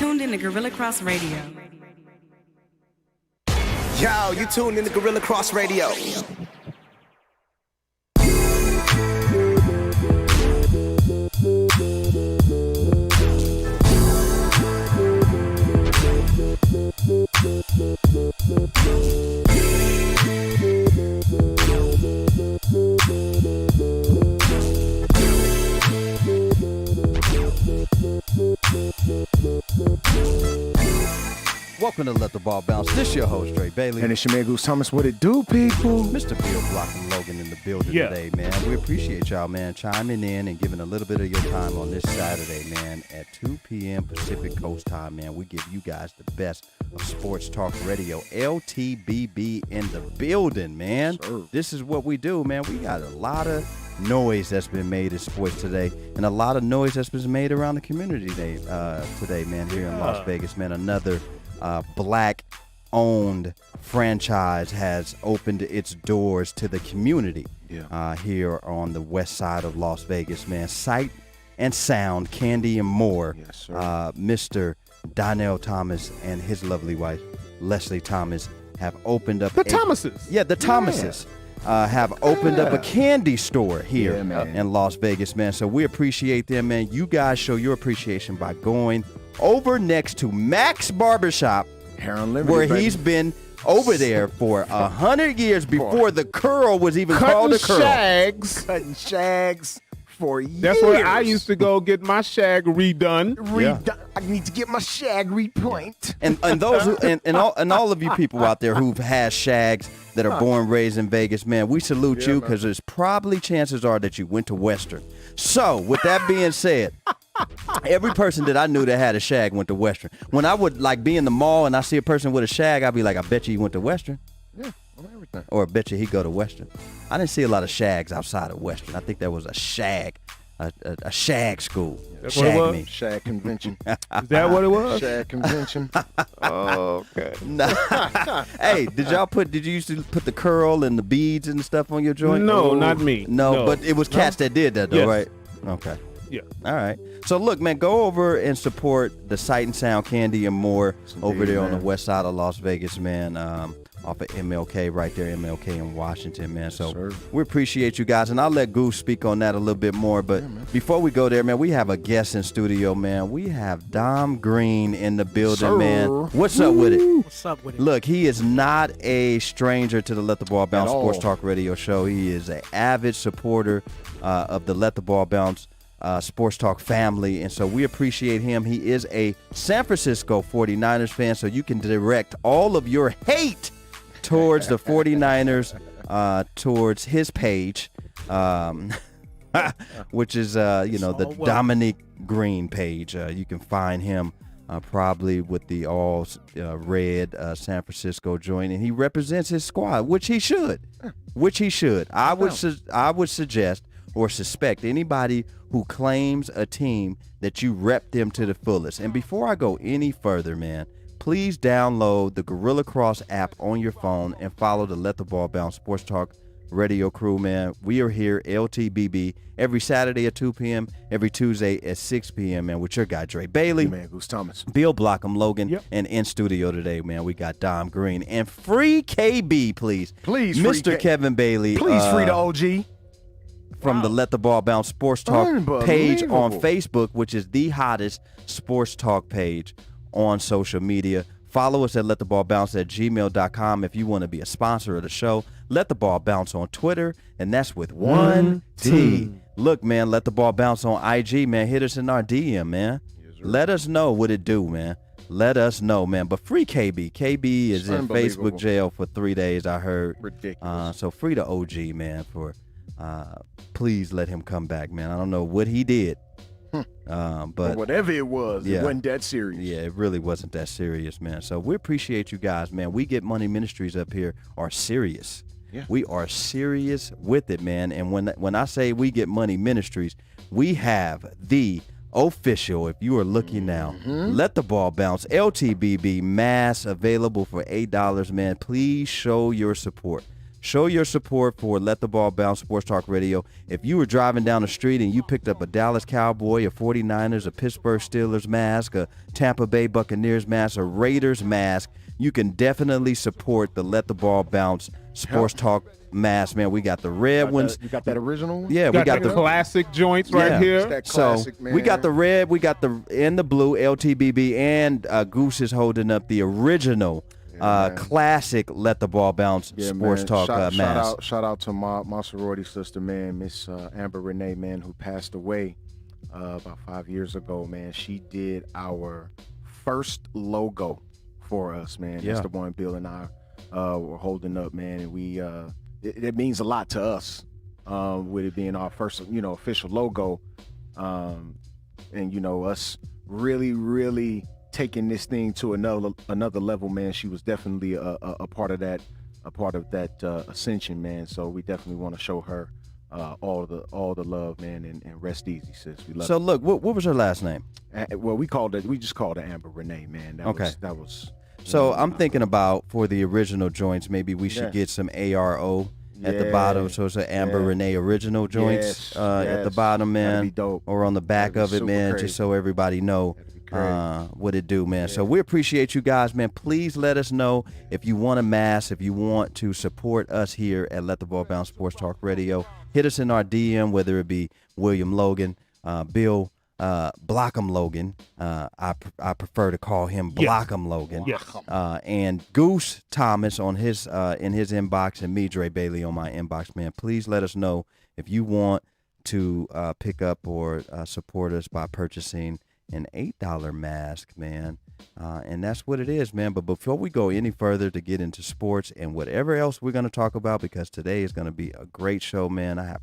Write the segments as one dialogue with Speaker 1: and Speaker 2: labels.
Speaker 1: tuned in to Guerilla Cross Radio.
Speaker 2: Yo, you tuned in to Guerilla Cross Radio.
Speaker 3: Welcome to Let the Ball Bounce. This your host, Dre Bailey.
Speaker 4: And it's your man, Goose Thomas. What it do, people?
Speaker 3: Mr. Bill Block and Logan in the building today, man. We appreciate y'all, man, chiming in and giving a little bit of your time on this Saturday, man, at 2 p.m. Pacific Coast time, man. We give you guys the best of sports talk radio. LTBB in the building, man.
Speaker 4: Sir.
Speaker 3: This is what we do, man. We got a lot of noise that's been made in sports today and a lot of noise that's been made around the community today, man, here in Las Vegas, man. Another black-owned franchise has opened its doors to the community here on the west side of Las Vegas, man. Sight and Sound, Candy and More.
Speaker 4: Yes, sir.
Speaker 3: Mr. Donnell Thomas and his lovely wife, Leslie Thomas, have opened up
Speaker 4: The Thomases.
Speaker 3: Yeah, the Thomases. Have opened up a candy store here
Speaker 4: man.
Speaker 3: in Las Vegas, man. So we appreciate them, man. You guys show your appreciation by going over next to Max Barbershop,
Speaker 4: Hair Unlimited,
Speaker 3: where
Speaker 4: baby.
Speaker 3: he's been over there for 100 years before the curl was even called a curl.
Speaker 4: Cutting shags for years.
Speaker 5: That's where I used to go get my shag redone.
Speaker 4: I need to get my shag repoint.
Speaker 3: And those who, and all of you people out there who've had shags that are born raised in Vegas, man, we salute you because there's probably chances are that you went to Western. So with that being said, every person that I knew that had a shag went to Western. When I would like be in the mall and I see a person with a shag, I'd be like, I bet you he went to Western.
Speaker 4: Yeah, on everything.
Speaker 3: Or I bet you he go to Western. I didn't see a lot of shags outside of Western. I think there was a shag, a shag school.
Speaker 5: That's what it
Speaker 3: Shag
Speaker 5: was?
Speaker 3: me.
Speaker 4: Shag convention.
Speaker 5: Is that what it was?
Speaker 4: Shag convention.
Speaker 5: Oh, okay.
Speaker 3: Nah. Hey, did you used to put the curl and the beads and stuff on your joint?
Speaker 5: No, not me.
Speaker 3: No, but it was cats that did that though,
Speaker 5: Yes.
Speaker 3: right? Okay.
Speaker 5: Yeah.
Speaker 3: All right. So look, man, go over and support the Sight and Sound Candy and More over there on the west side of Las Vegas, man. Off of MLK, right there, MLK in Washington, man. So
Speaker 4: sir.
Speaker 3: we appreciate you guys, and I'll let Goose speak on that a little bit more. But before we go there, man, we have a guest in studio, man. We have Dom Green in the building,
Speaker 4: Sir.
Speaker 3: man. What's up with it?
Speaker 6: What's up with it?
Speaker 3: Look, he is not a stranger to the Let the Ball Bounce
Speaker 4: At all.
Speaker 3: Sports Talk Radio Show. He is an avid supporter of the Let the Ball Bounce Sports Talk family, and so we appreciate him. He is a San Francisco 49ers fan, so you can direct all of your hate towards the 49ers, towards his page, which is, the Dominic Green page. You can find him probably with the all red San Francisco joint, and he represents his squad, which he should. I would suggest or suspect anybody who claims a team that you rep them to the fullest. And before I go any further, man, please download the Guerilla Cross app on your phone and follow the Let the Ball Bounce Sports Talk radio crew, man. We are here, LTBB, every Saturday at 2 p.m., every Tuesday at 6 p.m., man, with your guy, Dre Bailey.
Speaker 4: Your man, Goose Thomas.
Speaker 3: Bill Blockham, Logan,
Speaker 5: Yep.
Speaker 3: and in studio today, man, we got Dom Green. And free KB, please.
Speaker 4: Please, free
Speaker 3: Mr.
Speaker 4: K-
Speaker 3: Kevin Bailey.
Speaker 4: Please free the OG.
Speaker 3: From the Let the Ball Bounce Sports Talk page on
Speaker 4: Unbelievable.
Speaker 3: Facebook, which is the hottest sports talk page on social media. Follow us at lettheballbounce@gmail.com if you want to be a sponsor of the show. Let the Ball Bounce on Twitter, and that's with one T. Look, man, Let the Ball Bounce on IG, man. Hit us in our DM, man. Let us know what it do, man. Let us know, man. But free KB. KB is in
Speaker 4: Unbelievable.
Speaker 3: Facebook jail for 3 days, I heard.
Speaker 4: Ridiculous.
Speaker 3: So free the OG, man, for please let him come back, man. I don't know what he did. But
Speaker 4: whatever it was,
Speaker 3: yeah.
Speaker 4: it wasn't that serious.
Speaker 3: Yeah, it really wasn't that serious, man. So we appreciate you guys, man. We Get Money Ministries up here are serious.
Speaker 4: Yeah.
Speaker 3: We are serious with it, man. And when I say We Get Money Ministries, we have the official, if you are looking now, Let the Ball Bounce LTBB mask available for $8, man. Please show your support. Show your support for Let the Ball Bounce Sports Talk Radio. If you were driving down the street and you picked up a Dallas Cowboy, a 49ers, a Pittsburgh Steelers mask, a Tampa Bay Buccaneers mask, a Raiders mask, you can definitely support the Let the Ball Bounce Sports Talk mask, man. We got the red ones.
Speaker 4: You got that original one?
Speaker 3: Yeah, we got
Speaker 5: the classic joints right
Speaker 3: Yeah.
Speaker 5: here.
Speaker 4: It's that classic,
Speaker 3: so
Speaker 4: man.
Speaker 3: we got the red, we got the and the blue LTBB, and Goose is holding up the original classic Let the Ball Bounce Sports
Speaker 4: man.
Speaker 3: Talk mask.
Speaker 4: Shout out to my sorority sister, man, Miss Amber Renee, man, who passed away about 5 years ago, man. She did our first logo for us, man.
Speaker 3: Yeah.
Speaker 4: That's the one Bill and I were holding up, man, and we it means a lot to us with it being our first, official logo, and us really taking this thing to another level, man. She was definitely a part of that, ascension, man. So we definitely want to show her all the love, man, and rest easy, sis. We love.
Speaker 3: So look, what was her last name?
Speaker 4: Well, we just called her Amber Renee, man. That was.
Speaker 3: So I'm thinking about for the original joints, maybe we should get some ARO at the bottom, so it's an Amber Renee original joints at the bottom, man,
Speaker 4: That'd be dope.
Speaker 3: or on the back of it, man, just so everybody know what it do, man. So we appreciate you guys, man. Please let us know if you want a mask, if you want to support us here at Let the Ball Bounce Sports Talk Radio. Hit us in our DM, whether it be William Logan, Bill Blockham Logan. I prefer to call him Blockham Logan.
Speaker 5: Yes.
Speaker 3: And Goose Thomas on his in his inbox, and me, Dre Bailey, on my inbox, man. Please let us know if you want to pick up or support us by purchasing an $8 mask, man. And that's what it is, man. But before we go any further to get into sports and whatever else we're going to talk about, because today is going to be a great show, man.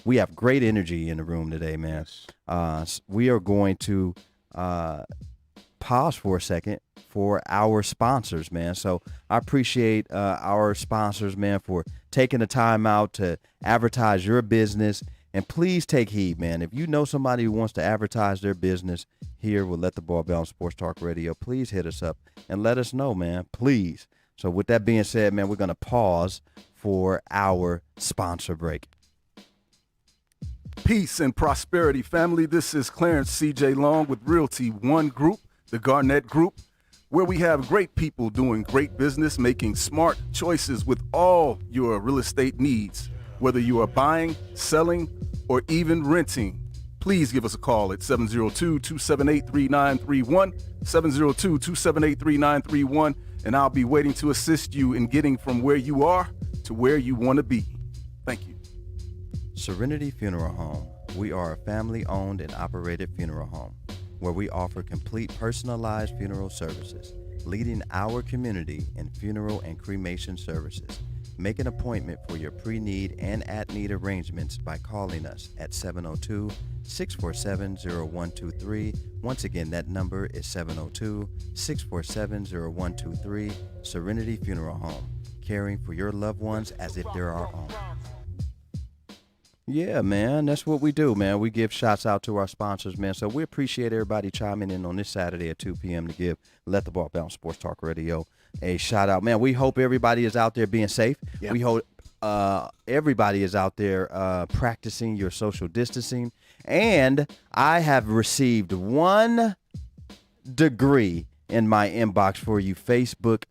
Speaker 3: We have great energy in the room today, man. We are going to pause for a second for our sponsors, man. So I appreciate our sponsors, man, for taking the time out to advertise your business. And please take heed, man. If you know somebody who wants to advertise their business here with Let the Ball Bounce Sports Talk Radio, please hit us up and let us know, man. Please. So with that being said, man, we're going to pause for our sponsor break.
Speaker 1: Peace and prosperity, family. This is Clarence C.J. Long with Realty One Group, the Garnett Group, where we have great people doing great business, making smart choices with all your real estate needs. Whether you are buying, selling, or even renting, please give us a call at 702-278-3931, 702-278-3931, and I'll be waiting to assist you in getting from where you are to where you want to be. Thank you.
Speaker 3: Serenity Funeral Home. We are a family-owned and operated funeral home where we offer complete personalized funeral services, leading our community in funeral and cremation services. Make an appointment for your pre-need and at-need arrangements by calling us at 702-647-0123. Once again, that number is 702-647-0123. Serenity Funeral Home, caring for your loved ones as if they're our own. Yeah, man, that's what we do, man. We give shots out to our sponsors, man. So we appreciate everybody chiming in on this Saturday at 2 p.m. to give Let the Ball Bounce Sports Talk Radio a shout out, man. We hope everybody is out there being safe. Yep. We hope everybody is out there practicing your social distancing. And I have received 1 degree in my inbox for you Facebook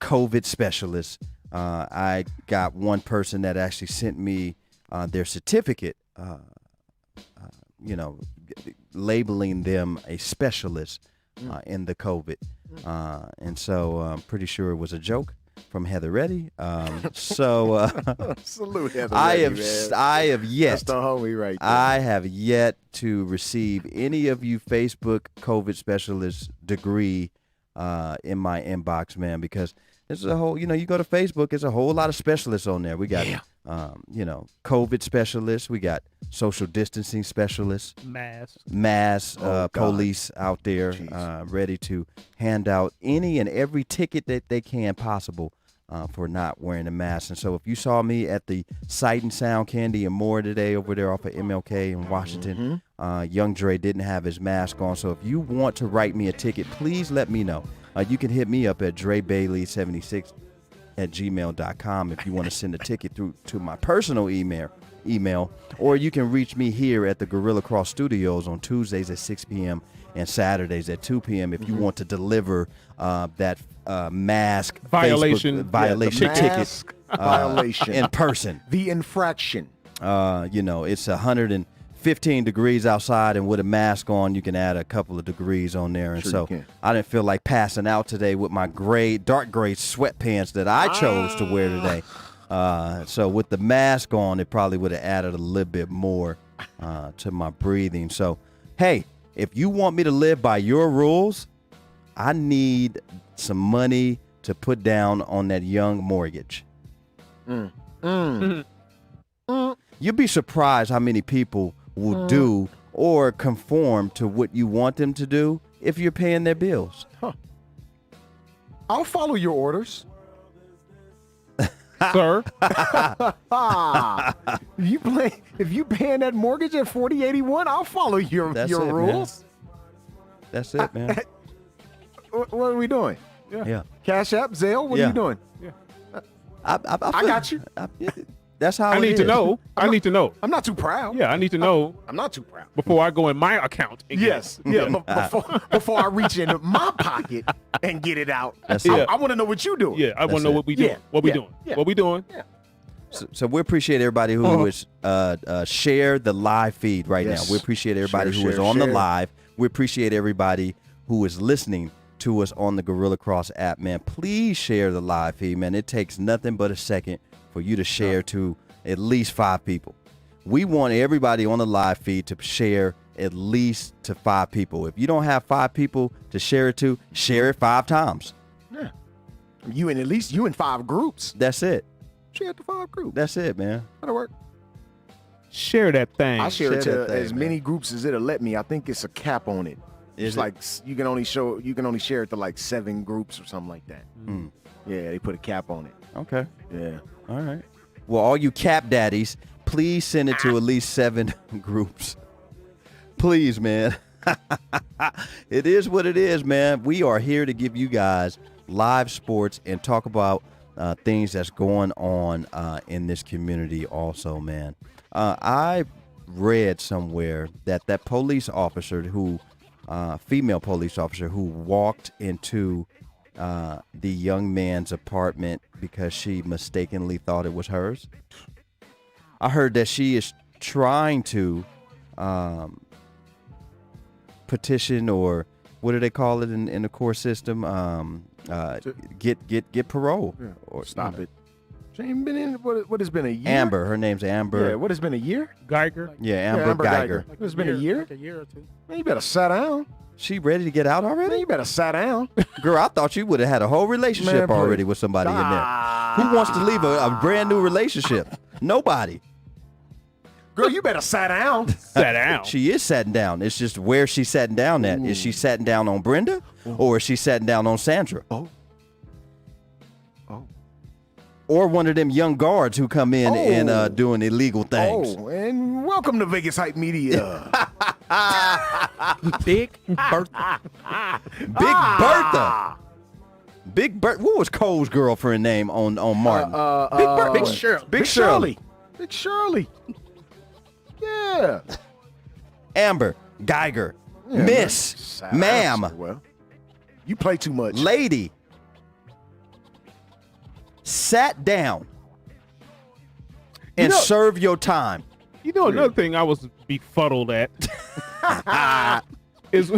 Speaker 3: COVID specialists. I got one person that actually sent me their certificate, labeling them a specialist in the COVID. And so I'm pretty sure it was a joke from Heather Reddy.
Speaker 4: Salute Heather
Speaker 3: I
Speaker 4: Reddy, man.
Speaker 3: have yet.
Speaker 4: That's the homie right there.
Speaker 3: I have yet to receive any of you Facebook COVID specialist degree in my inbox, man, because there's a whole, you go to Facebook, there's a whole lot of specialists on there. We got, COVID specialists. We got social distancing specialists. Mass police out there ready to hand out any and every ticket that they can possible for not wearing a mask. And so if you saw me at the Sight and Sound Candy and More today over there off of MLK in Washington, young Dre didn't have his mask on. So if you want to write me a ticket, please let me know. You can hit me up at Dre Bailey 76 gmail.com if you want to send a ticket through to my personal email, or you can reach me here at the Guerilla Cross Studios on Tuesdays at 6 p.m. and Saturdays at 2 p.m. if you want to deliver that mask
Speaker 5: Violation.
Speaker 3: violation ticket
Speaker 4: mask violation
Speaker 3: in person.
Speaker 4: The infraction.
Speaker 3: It's 115 degrees outside, and with a mask on, you can add a couple of degrees on there. And
Speaker 4: Sure
Speaker 3: so
Speaker 4: you can.
Speaker 3: I didn't feel like passing out today with my dark gray sweatpants that I chose to wear today. So with the mask on, it probably would have added a little bit more to my breathing. So, hey, if you want me to live by your rules, I need some money to put down on that young mortgage. You'd be surprised how many people will do or conform to what you want them to do if you're paying their bills.
Speaker 4: I'll follow your orders.
Speaker 5: Sir.
Speaker 4: If you paying that mortgage at 4081, I'll follow your
Speaker 3: That's it,
Speaker 4: rules.
Speaker 3: Man. That's it, man.
Speaker 4: What are we doing?
Speaker 3: Yeah.
Speaker 4: Cash App, Zelle, what are
Speaker 3: Yeah.
Speaker 4: you doing?
Speaker 3: I
Speaker 4: got you.
Speaker 3: That's how
Speaker 5: I
Speaker 3: it
Speaker 5: need to
Speaker 3: is.
Speaker 5: know. I need to know.
Speaker 4: I'm not too proud.
Speaker 5: Yeah, I need to know
Speaker 4: I'm not too proud.
Speaker 5: before I go in my account. And
Speaker 4: Yes.
Speaker 5: get it.
Speaker 4: Yeah. Before I reach into my pocket and get it out,
Speaker 3: That's
Speaker 5: it.
Speaker 4: I want to know what you doing.
Speaker 5: Yeah, I want
Speaker 3: That's
Speaker 5: to know
Speaker 3: it.
Speaker 5: what we doing.
Speaker 4: Yeah,
Speaker 5: What we
Speaker 4: yeah,
Speaker 5: doing.
Speaker 4: yeah.
Speaker 5: What we doing.
Speaker 3: So we appreciate everybody who is share the live feed right
Speaker 4: Yes.
Speaker 3: now. We appreciate everybody
Speaker 4: Share,
Speaker 3: who is
Speaker 4: share,
Speaker 3: on the
Speaker 4: share.
Speaker 3: live. We appreciate everybody who is listening to us on the Guerilla Cross app, man. Please share the live feed, man. It takes nothing but a second for you to share to at least 5 people. We want everybody on the live feed to share at least to 5 people. If you don't have 5 people to share it to, share it 5 times.
Speaker 4: You in 5 groups.
Speaker 3: That's it.
Speaker 4: Share it to 5 groups.
Speaker 3: That's it, man.
Speaker 4: That'll work.
Speaker 5: Share that thing.
Speaker 4: I share it
Speaker 3: Share
Speaker 4: to
Speaker 3: that thing,
Speaker 4: as
Speaker 3: man.
Speaker 4: many groups as it'll let me. I think it's a cap on it.
Speaker 3: Is
Speaker 4: It's
Speaker 3: it?
Speaker 4: like you can only share it to like 7 groups or something like that. Yeah, they put a cap on it.
Speaker 3: Okay.
Speaker 4: Yeah.
Speaker 3: All right. Well, all you cap daddies, please send it to at least 7 groups. Please, man. It is what it is, man. We are here to give you guys live sports and talk about things that's going on in this community also, man. I read somewhere that police officer female police officer who walked into the young man's apartment because she mistakenly thought it was hers. I heard that she is trying to petition, or what do they call it in the court system? Get parole. Or
Speaker 4: Stop it. She ain't been in what has been a year?
Speaker 3: Amber, her name's Amber.
Speaker 4: Yeah, what has been a year?
Speaker 5: Geiger.
Speaker 3: Yeah, Amber Geiger.
Speaker 4: What has been a year?
Speaker 6: Like a year or two.
Speaker 4: Man, you better sit down.
Speaker 3: She ready to get out
Speaker 4: Man,
Speaker 3: already?
Speaker 4: you better sit down.
Speaker 3: Girl, I thought you would have had a whole relationship
Speaker 4: Man, please.
Speaker 3: already with somebody in there. Who wants to leave a brand new relationship? Nobody.
Speaker 4: Girl, you better sit down.
Speaker 5: Sat down.
Speaker 3: She is sitting down. It's just where she's sitting down at. Is she sitting down on Brenda, or is she sitting down on Sandra?
Speaker 4: Oh.
Speaker 3: Or one of them young guards who come in and doing illegal things.
Speaker 4: Oh, and welcome to Vegas Hype Media.
Speaker 6: Big Bertha.
Speaker 3: Big Bertha. Big Bertha. What was Cole's girlfriend name on Martin?
Speaker 6: Big Shirley.
Speaker 3: Big Shirley.
Speaker 4: Big Shirley. Yeah.
Speaker 3: Amber Geiger.
Speaker 4: Yeah,
Speaker 3: Miss.
Speaker 4: man.
Speaker 3: Ma'am.
Speaker 4: Well, you play too much.
Speaker 3: Lady. Sat down and serve your time.
Speaker 5: You know, another thing I was befuddled at is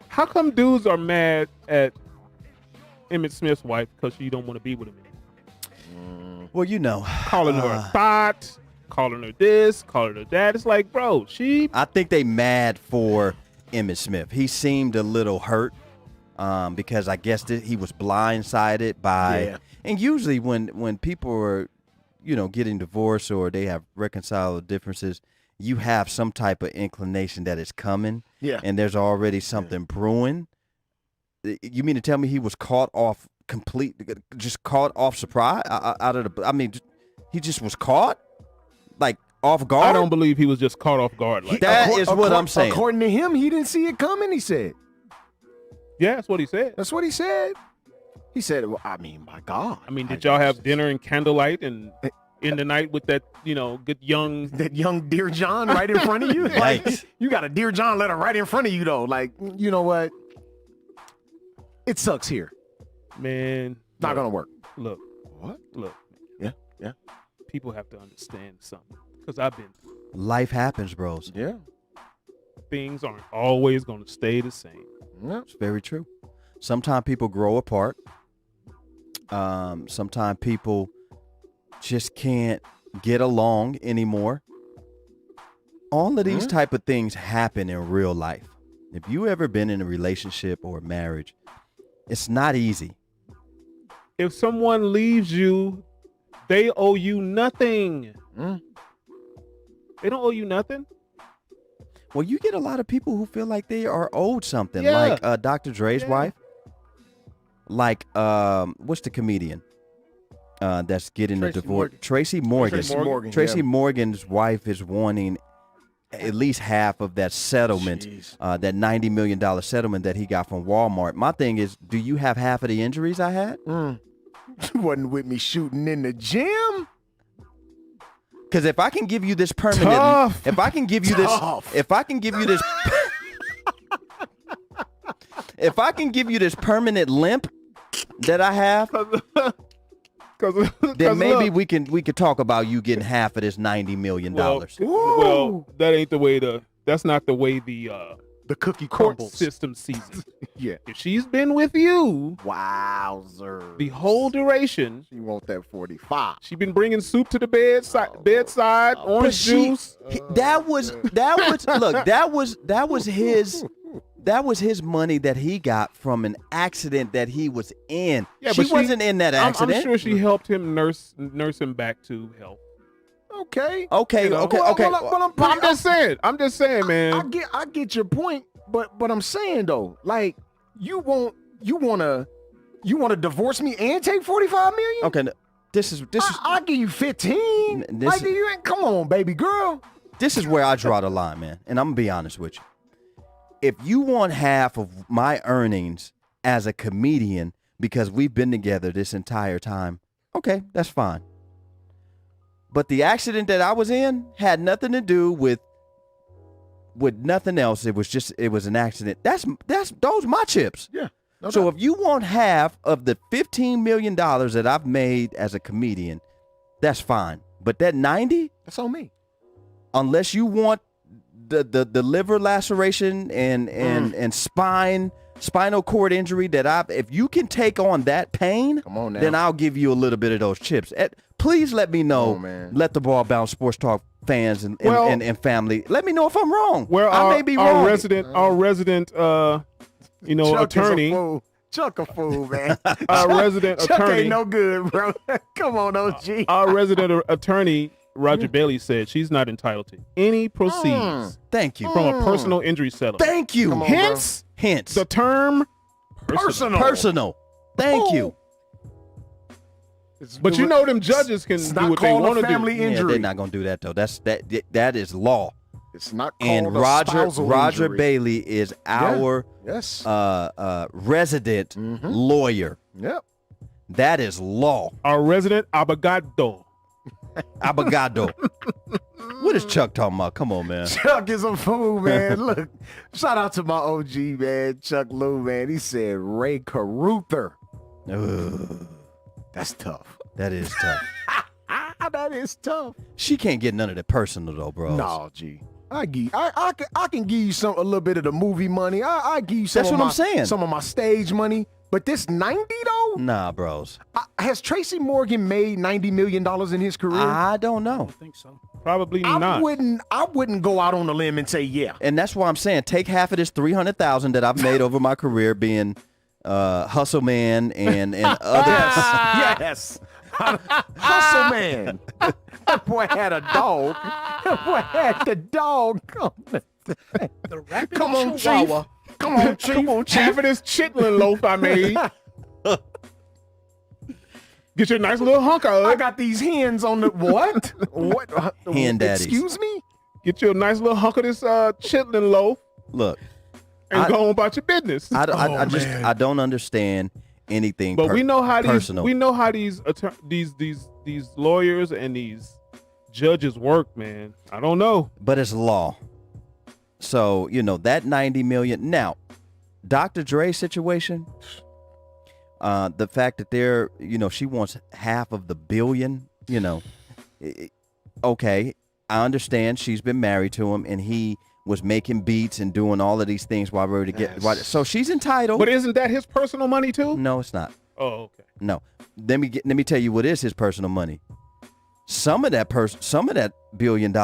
Speaker 5: how come dudes are mad at Emmett Smith's wife because she don't want to be with him anymore?
Speaker 3: Well, you know.
Speaker 5: Calling her a thought, calling her this, calling her that. It's like, bro,
Speaker 3: I think they mad for Emmett Smith. He seemed a little hurt because I guess he was blindsided by.
Speaker 4: Yeah.
Speaker 3: And usually when people are, getting divorced or they have reconciled differences, you have some type of inclination that it's coming.
Speaker 4: Yeah.
Speaker 3: And there's already something brewing. You mean to tell me he was caught off surprise out of the? I mean, he just was caught, like off guard.
Speaker 5: I don't believe he was just caught off guard. Like
Speaker 3: That is what I'm saying.
Speaker 4: According to him, he didn't see it coming, he said.
Speaker 5: yeah, that's what he said.
Speaker 4: That's what he said. He said, well, I mean, my God.
Speaker 5: I mean, did y'all have dinner and candlelight and in the night with that, good young...
Speaker 4: That young Dear John right in front of you? Like, you got a Dear John letter right in front of you, though. Like, you know what? It sucks here.
Speaker 5: Man.
Speaker 4: Not going to work.
Speaker 5: Look.
Speaker 4: What?
Speaker 5: Look.
Speaker 4: Yeah.
Speaker 5: People have to understand something. Because I've been...
Speaker 3: Life happens, bros.
Speaker 4: Yeah.
Speaker 5: Things aren't always going to stay the same.
Speaker 4: Yeah.
Speaker 3: It's very true. Sometimes people grow apart. Sometimes people just can't get along anymore. All of these type of things happen in real life. If you ever been in a relationship or a marriage, it's not easy.
Speaker 5: If someone leaves you, they owe you nothing. They don't owe you nothing.
Speaker 3: Well, you get a lot of people who feel like they are owed something,
Speaker 5: Yeah.
Speaker 3: like Dr. Dre's wife. Like, what's the comedian that's getting a divorce? Tracy Morgan. Tracy Morgan's wife is wanting at least half of that settlement, that $90 million settlement that he got from Walmart. My thing is, do you have half of the injuries I had?
Speaker 4: You wasn't with me shooting in the gym.
Speaker 3: Because if I can give you this permanent,
Speaker 5: Tough.
Speaker 3: if I can give you this, if I can give you this, if I can give you this permanent limp that I have, then maybe we could talk about you getting half of this $90 million.
Speaker 5: Well, that ain't the way that's not the way the
Speaker 4: cookie
Speaker 5: court
Speaker 4: crumbles.
Speaker 5: system sees it.
Speaker 4: Yeah.
Speaker 5: If she's been with you
Speaker 4: Wowzer.
Speaker 5: the whole duration,
Speaker 4: She want that 45.
Speaker 5: she been bringing soup to the bedside, orange juice.
Speaker 3: That was his money that he got from an accident that he was in.
Speaker 5: Yeah,
Speaker 3: she
Speaker 5: but
Speaker 3: wasn't in that accident.
Speaker 5: I'm sure she helped him nurse him back to health.
Speaker 4: Okay.
Speaker 3: Okay.
Speaker 5: I'm just saying, man.
Speaker 4: I get your point, but I'm saying though, like you wanna divorce me and take 45 million?
Speaker 3: Okay, this is
Speaker 4: I'll give you 15.
Speaker 3: This
Speaker 4: You ain't come on, baby girl.
Speaker 3: This is where I draw the line, man. And I'm gonna be honest with you. If you want half of my earnings as a comedian because we've been together this entire time, okay, that's fine. But the accident that I was in had nothing to do with nothing else. It was an accident. Those my chips.
Speaker 4: Yeah.
Speaker 3: So if you want half of the $15 million that I've made as a comedian, that's fine. But that 90,
Speaker 4: that's on me.
Speaker 3: Unless you want the liver laceration and spinal cord injury if you can take on that pain,
Speaker 4: come on now,
Speaker 3: then I'll give you a little bit of those chips. Please let me know. Let the Ball Bounce Sports Talk fans and family, let me know if I'm wrong. I may be wrong.
Speaker 5: Our resident attorney.
Speaker 4: Chuck a fool, man.
Speaker 5: Our resident
Speaker 4: Chuck
Speaker 5: attorney
Speaker 4: ain't no good, bro. Come on, OG.
Speaker 5: Our resident attorney Roger Bailey said she's not entitled to any proceeds.
Speaker 3: Thank you.
Speaker 5: From a personal injury settlement.
Speaker 3: Thank you.
Speaker 4: On,
Speaker 3: hence
Speaker 5: the term
Speaker 3: personal. Thank you.
Speaker 5: But them judges can do what they want to do.
Speaker 4: Injury.
Speaker 3: Yeah, they're not gonna do that though. That is law.
Speaker 4: It's not called
Speaker 3: Roger
Speaker 4: injury.
Speaker 3: Bailey is our resident lawyer.
Speaker 4: Yep.
Speaker 3: That is law.
Speaker 5: Our resident abogado.
Speaker 3: Abogado. What is Chuck talking about? Come on, man.
Speaker 4: Chuck is a fool, man. Look, shout out to my OG, man, Chuck Lou, man. He said Ray Carruthers. That's tough.
Speaker 3: That is tough.
Speaker 4: That is tough.
Speaker 3: She can't get none of that personal though, bro.
Speaker 4: No, G. I can give you a little bit of the movie money. I give you some.
Speaker 3: That's what I'm saying.
Speaker 4: Some of my stage money. But this 90 though?
Speaker 3: Nah, bros.
Speaker 4: Has Tracy Morgan made $90 million in his career?
Speaker 3: I don't know.
Speaker 6: I think so.
Speaker 5: Probably not.
Speaker 4: I wouldn't go out on a limb and say yeah.
Speaker 3: And that's why I'm saying take half of this $300,000 that I've made over my career being Hustle Man and others.
Speaker 4: Yes. Hustle Man. That boy had a dog. That boy had the dog. Come on, Chief. Come on, Chief.
Speaker 5: Half of this chitlin loaf I made. Get your nice little hunk of it.
Speaker 4: I got these hens on the what? What?
Speaker 3: Hen daddies.
Speaker 4: Excuse me?
Speaker 5: Get you a nice little hunk of this chitlin loaf.
Speaker 3: Look.
Speaker 5: And go on about your business.
Speaker 3: I don't understand anything.
Speaker 5: But we know how
Speaker 3: personal.
Speaker 5: these these lawyers and these judges work, man. I don't know.
Speaker 3: But it's law. So, that 90 million. Now, Dr. Dre's situation, the fact that she wants half of the billion, okay, I understand she's been married to him and he was making beats and doing all of these things while we were together. So she's entitled.
Speaker 5: But isn't that his personal money too?
Speaker 3: No, it's not.
Speaker 5: Oh, okay.
Speaker 3: No. Let me tell you what is his personal money. Some of that $1 billion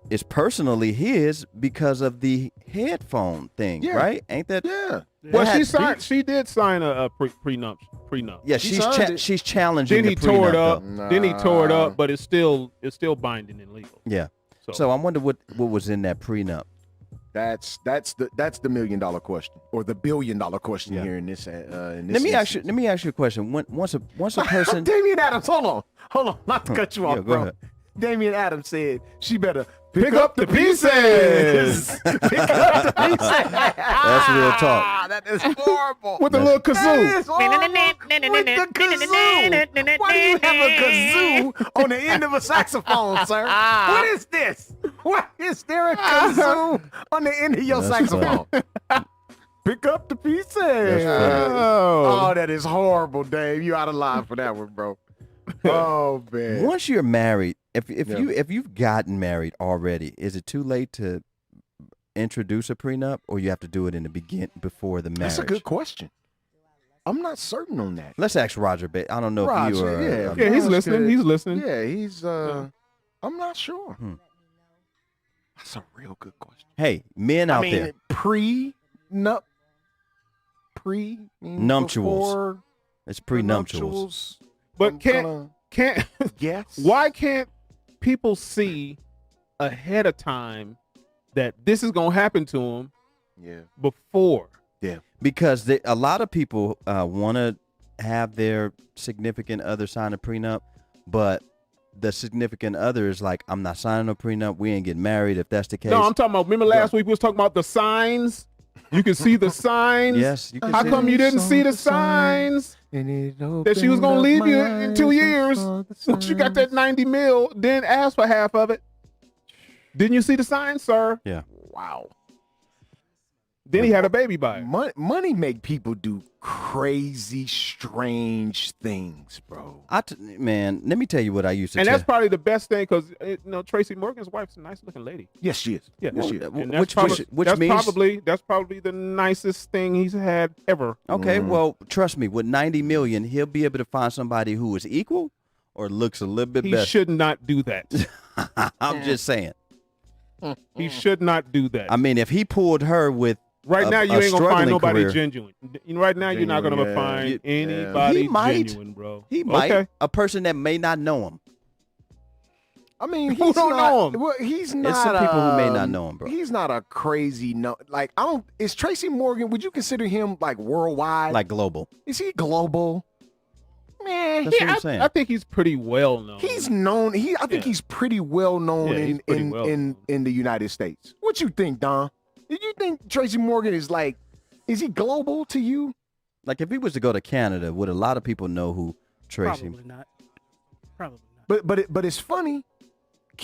Speaker 3: is personally his because of the headphone thing, right? Ain't that?
Speaker 4: Yeah.
Speaker 5: Well, she did sign a prenup.
Speaker 3: Yeah, she's challenging.
Speaker 5: Then he
Speaker 3: the
Speaker 5: tore it
Speaker 3: prenup,
Speaker 5: up.
Speaker 3: though.
Speaker 5: Then he tore it up, but it's still binding and legal.
Speaker 3: Yeah. So I wonder what was in that prenup.
Speaker 4: That's the $1 million question, or the $1 billion question here in this. Let
Speaker 3: me ask you a question. Once a person,
Speaker 4: Damian Adams, hold on, not to cut you off,
Speaker 3: go
Speaker 4: bro.
Speaker 3: ahead.
Speaker 4: Damian Adams said she better pick up the pieces. Pick up the pieces.
Speaker 3: That's real talk.
Speaker 4: That is horrible.
Speaker 5: With a little kazoo.
Speaker 4: That is horrible. With the kazoo. Why do you have a kazoo on the end of a saxophone, sir? What is this? Why is there a kazoo on the end of your saxophone? Pick up the pieces. Oh, that is horrible, Dave. You out of line for that one, bro. Oh man.
Speaker 3: Once you're married, if you've gotten married already, is it too late to introduce a prenup, or you have to do it in the before the marriage?
Speaker 4: That's a good question. I'm not certain on that.
Speaker 3: Let's ask Roger. But I don't know if you are.
Speaker 5: Yeah, he's listening. He's listening.
Speaker 4: Yeah, he's. I'm not sure. That's a real good question.
Speaker 3: Hey, men out there. Nuptials. It's prenuptials.
Speaker 5: But can't
Speaker 4: yes.
Speaker 5: Why can't people see ahead of time that this is gonna happen to them?
Speaker 4: Yeah.
Speaker 5: Before.
Speaker 4: Yeah.
Speaker 3: Because a lot of people want to have their significant other sign a prenup, but the significant other is like, I'm not signing a prenup. We ain't getting married if that's the case.
Speaker 5: No, I'm talking about. Remember last week we was talking about the signs. You can see the signs.
Speaker 3: Yes. You can
Speaker 5: How
Speaker 3: see
Speaker 5: come you didn't see the signs? That she was gonna leave you in 2 years. Once you got that 90 mil, then ask for half of it. Didn't you see the signs, sir?
Speaker 3: Yeah.
Speaker 4: Wow.
Speaker 5: Then he had a baby by it.
Speaker 4: Money make people do crazy, strange things, bro.
Speaker 3: Man, let me tell you what I used to.
Speaker 5: And that's probably the best thing, because Tracy Morgan's wife's a nice looking lady.
Speaker 4: Yes, she is.
Speaker 5: Yeah,
Speaker 4: yes, she is.
Speaker 5: And
Speaker 3: which
Speaker 5: means that's probably the nicest thing he's had ever.
Speaker 3: Okay, well, trust me, with 90 million, he'll be able to find somebody who is equal or looks a little bit better.
Speaker 5: He should not do that.
Speaker 3: I'm just saying.
Speaker 5: He should not do that.
Speaker 3: I mean, if he pulled her with
Speaker 5: right now, you ain't gonna find nobody
Speaker 3: career.
Speaker 5: genuine. Right now, you're not gonna find anybody genuine, bro.
Speaker 3: He might. A person that may not know him.
Speaker 4: I mean,
Speaker 5: who don't know him?
Speaker 4: Well, he's not.
Speaker 3: It's some people who may not know him, bro.
Speaker 4: He's not a crazy like I don't. Is Tracy Morgan? Would you consider him like worldwide?
Speaker 3: Like global?
Speaker 4: Is he global? Man,
Speaker 3: that's what I'm saying.
Speaker 5: I think he's pretty well known.
Speaker 4: He's known. I think he's pretty well known in the United States. What you think, Don? Did you think Tracy Morgan is he global to you?
Speaker 3: Like if he was to go to Canada, would a lot of people know who Tracy?
Speaker 6: Probably not.
Speaker 4: But it's funny.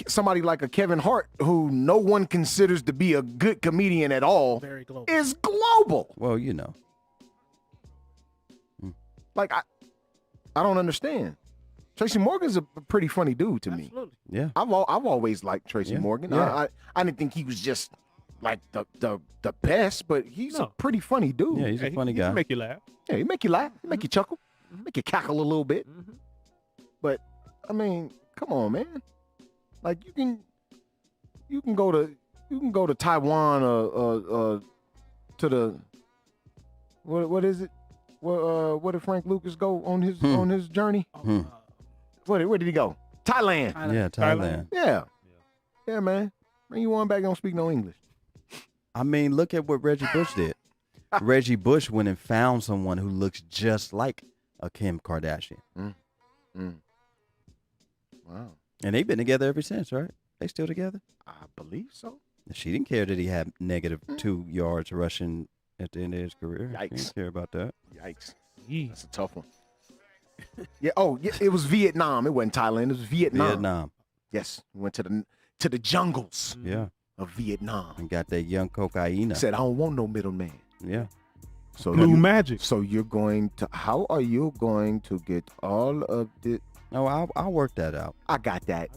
Speaker 4: Somebody like a Kevin Hart, who no one considers to be a good comedian at all,
Speaker 6: Very global.
Speaker 4: is global.
Speaker 3: Well, you know.
Speaker 4: Like I don't understand. Tracy Morgan's a pretty funny dude to me.
Speaker 3: Yeah.
Speaker 4: I've always liked Tracy Morgan.
Speaker 3: Yeah.
Speaker 4: I didn't think he was just like the best, but he's a pretty funny dude.
Speaker 3: Yeah, he's a funny guy.
Speaker 5: He can make you laugh.
Speaker 4: Yeah, he make you laugh. He make you chuckle. Make you cackle a little bit. But I mean, come on, man. Like you can go to Taiwan or to the what is it? Where did Frank Lucas go on his journey? Where did he go? Thailand.
Speaker 3: Yeah, Thailand.
Speaker 4: Yeah, man. Bring you on back, don't speak no English.
Speaker 3: I mean, look at what Reggie Bush did. Reggie Bush went and found someone who looks just like a Kim Kardashian.
Speaker 4: Wow.
Speaker 3: And they've been together ever since, right? They still together?
Speaker 4: I believe so.
Speaker 3: She didn't care that he had negative 2 yards rushing at the end of his career.
Speaker 4: Yikes.
Speaker 3: She didn't care about that.
Speaker 4: Yikes.
Speaker 5: Jeez.
Speaker 4: That's a tough one. Yeah. Oh, yeah. It was Vietnam. It wasn't Thailand. It was Vietnam.
Speaker 3: Vietnam.
Speaker 4: Yes. We went to the jungles
Speaker 3: Yeah.
Speaker 4: of Vietnam.
Speaker 3: And got that young cocaine.
Speaker 4: Said, I don't want no middleman.
Speaker 3: Yeah.
Speaker 4: So
Speaker 5: Blue magic.
Speaker 4: So you're going to? How are you going to get all of the?
Speaker 3: No, I'll work that out.
Speaker 4: I got that.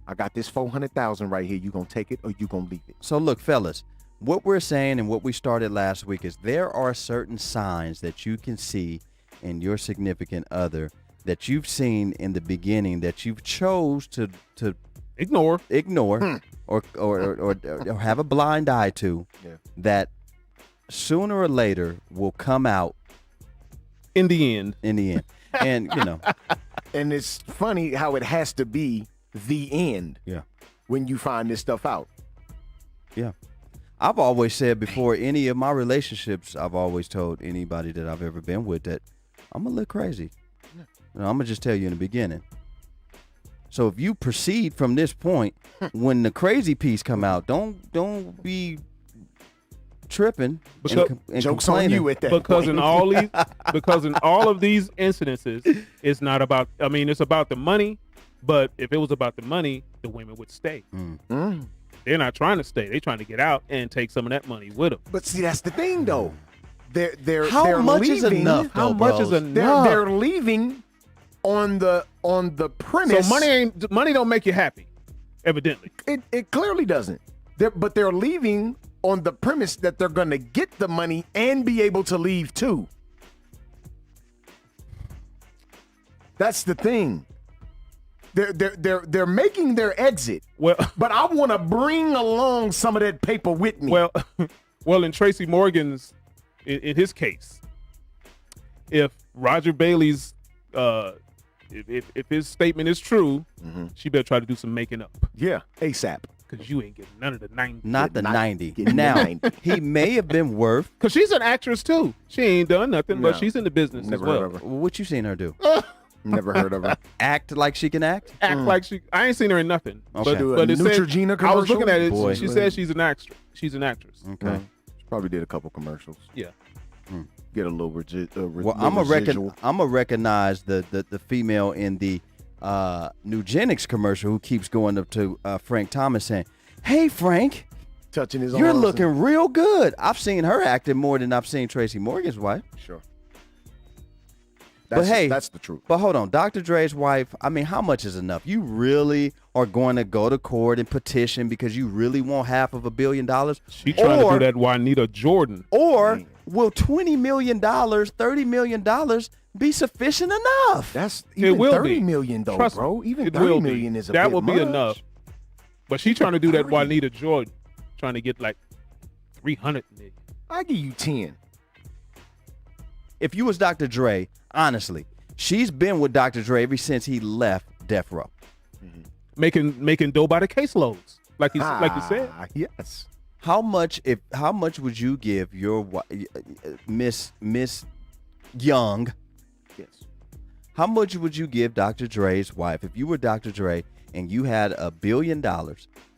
Speaker 4: I got this 400,000 right here. You gonna take it or you gonna leave it?
Speaker 3: So look, fellas, what we're saying and what we started last week is there are certain signs that you can see in your significant other that you've seen in the beginning that you've chose to
Speaker 5: Ignore.
Speaker 3: or have a blind eye to, that sooner or later will come out
Speaker 5: In the end.
Speaker 3: And
Speaker 4: And it's funny how it has to be the end.
Speaker 3: Yeah.
Speaker 4: When you find this stuff out.
Speaker 3: Yeah. I've always said before any of my relationships, I've always told anybody that I've ever been with that I'm a little crazy. I'm going to just tell you in the beginning. So if you proceed from this point, when the crazy piece come out, don't be tripping and
Speaker 4: Joke's
Speaker 3: complaining.
Speaker 4: on you at that
Speaker 5: Because
Speaker 4: point.
Speaker 5: in all of these incidences, it's not about. I mean, it's about the money. But if it was about the money, the women would stay. They're not trying to stay. They're trying to get out and take some of that money with them.
Speaker 4: But see, that's the thing, though. They're
Speaker 3: How much
Speaker 4: leaving,
Speaker 3: is enough?
Speaker 5: How
Speaker 3: though,
Speaker 5: much
Speaker 3: bros?
Speaker 5: is enough?
Speaker 4: They're leaving on the premise.
Speaker 5: So money don't make you happy, evidently.
Speaker 4: It clearly doesn't. But they're leaving on the premise that they're going to get the money and be able to leave too. That's the thing. They're making their exit.
Speaker 5: Well,
Speaker 4: But I want to bring along some of that paper with me.
Speaker 5: well, in Tracy Morgan's, in his case, if Roger Bailey's, if his statement is true, she better try to do some making up.
Speaker 4: Yeah, ASAP.
Speaker 5: Because you ain't getting none of the 90.
Speaker 3: Not the
Speaker 4: Not
Speaker 3: 90.
Speaker 4: getting the
Speaker 3: Now,
Speaker 4: 90.
Speaker 3: he may have been worth.
Speaker 5: Because she's an actress, too. She ain't done nothing, but
Speaker 4: No.
Speaker 5: she's in the business
Speaker 4: Never
Speaker 5: as well.
Speaker 4: heard of her.
Speaker 3: What you seen her do?
Speaker 4: Never heard of her.
Speaker 3: Act like she can act?
Speaker 5: Act like she. I ain't seen her in nothing.
Speaker 3: Okay.
Speaker 4: Do a
Speaker 5: But it said,
Speaker 4: Neutrogena
Speaker 5: I was
Speaker 4: commercial?
Speaker 5: looking at it.
Speaker 3: Boy.
Speaker 5: She said she's an actress. She's an actress.
Speaker 3: Okay.
Speaker 4: She probably did a couple commercials.
Speaker 5: Yeah.
Speaker 4: Get a little
Speaker 3: Well, I'm gonna recognize the female in the Nugenics commercial who keeps going up to Frank Thomas saying, "Hey Frank,
Speaker 4: touching his
Speaker 3: you're
Speaker 4: arms
Speaker 3: looking real good." I've seen her acting more than I've seen Tracy Morgan's wife.
Speaker 4: Sure.
Speaker 3: But hey,
Speaker 4: that's the truth.
Speaker 3: But hold on, Dr. Dre's wife, I mean, how much is enough? You really are going to go to court and petition because you really want $500 million?
Speaker 5: She trying to do that Juanita Jordan.
Speaker 3: Or will $20 million, $30 million be sufficient enough?
Speaker 4: That's
Speaker 5: It
Speaker 4: even
Speaker 5: will
Speaker 4: 30
Speaker 5: be.
Speaker 4: million though,
Speaker 5: Trust
Speaker 4: bro.
Speaker 5: me,
Speaker 4: Even
Speaker 5: it
Speaker 4: 30
Speaker 5: will
Speaker 4: million
Speaker 5: be.
Speaker 4: is a
Speaker 5: that
Speaker 4: bit
Speaker 5: will be
Speaker 4: much.
Speaker 5: enough. But she trying to do that Juanita Jordan, trying to get like 300 million.
Speaker 4: I give you 10.
Speaker 3: If you was Dr. Dre, honestly, she's been with Dr. Dre ever since he left Death Row.
Speaker 5: Making dough by the caseloads, like you said.
Speaker 4: Yes.
Speaker 3: How much would you give your Miss Young?
Speaker 4: Yes.
Speaker 3: How much would you give Dr. Dre's wife if you were Dr. Dre and you had $1 billion?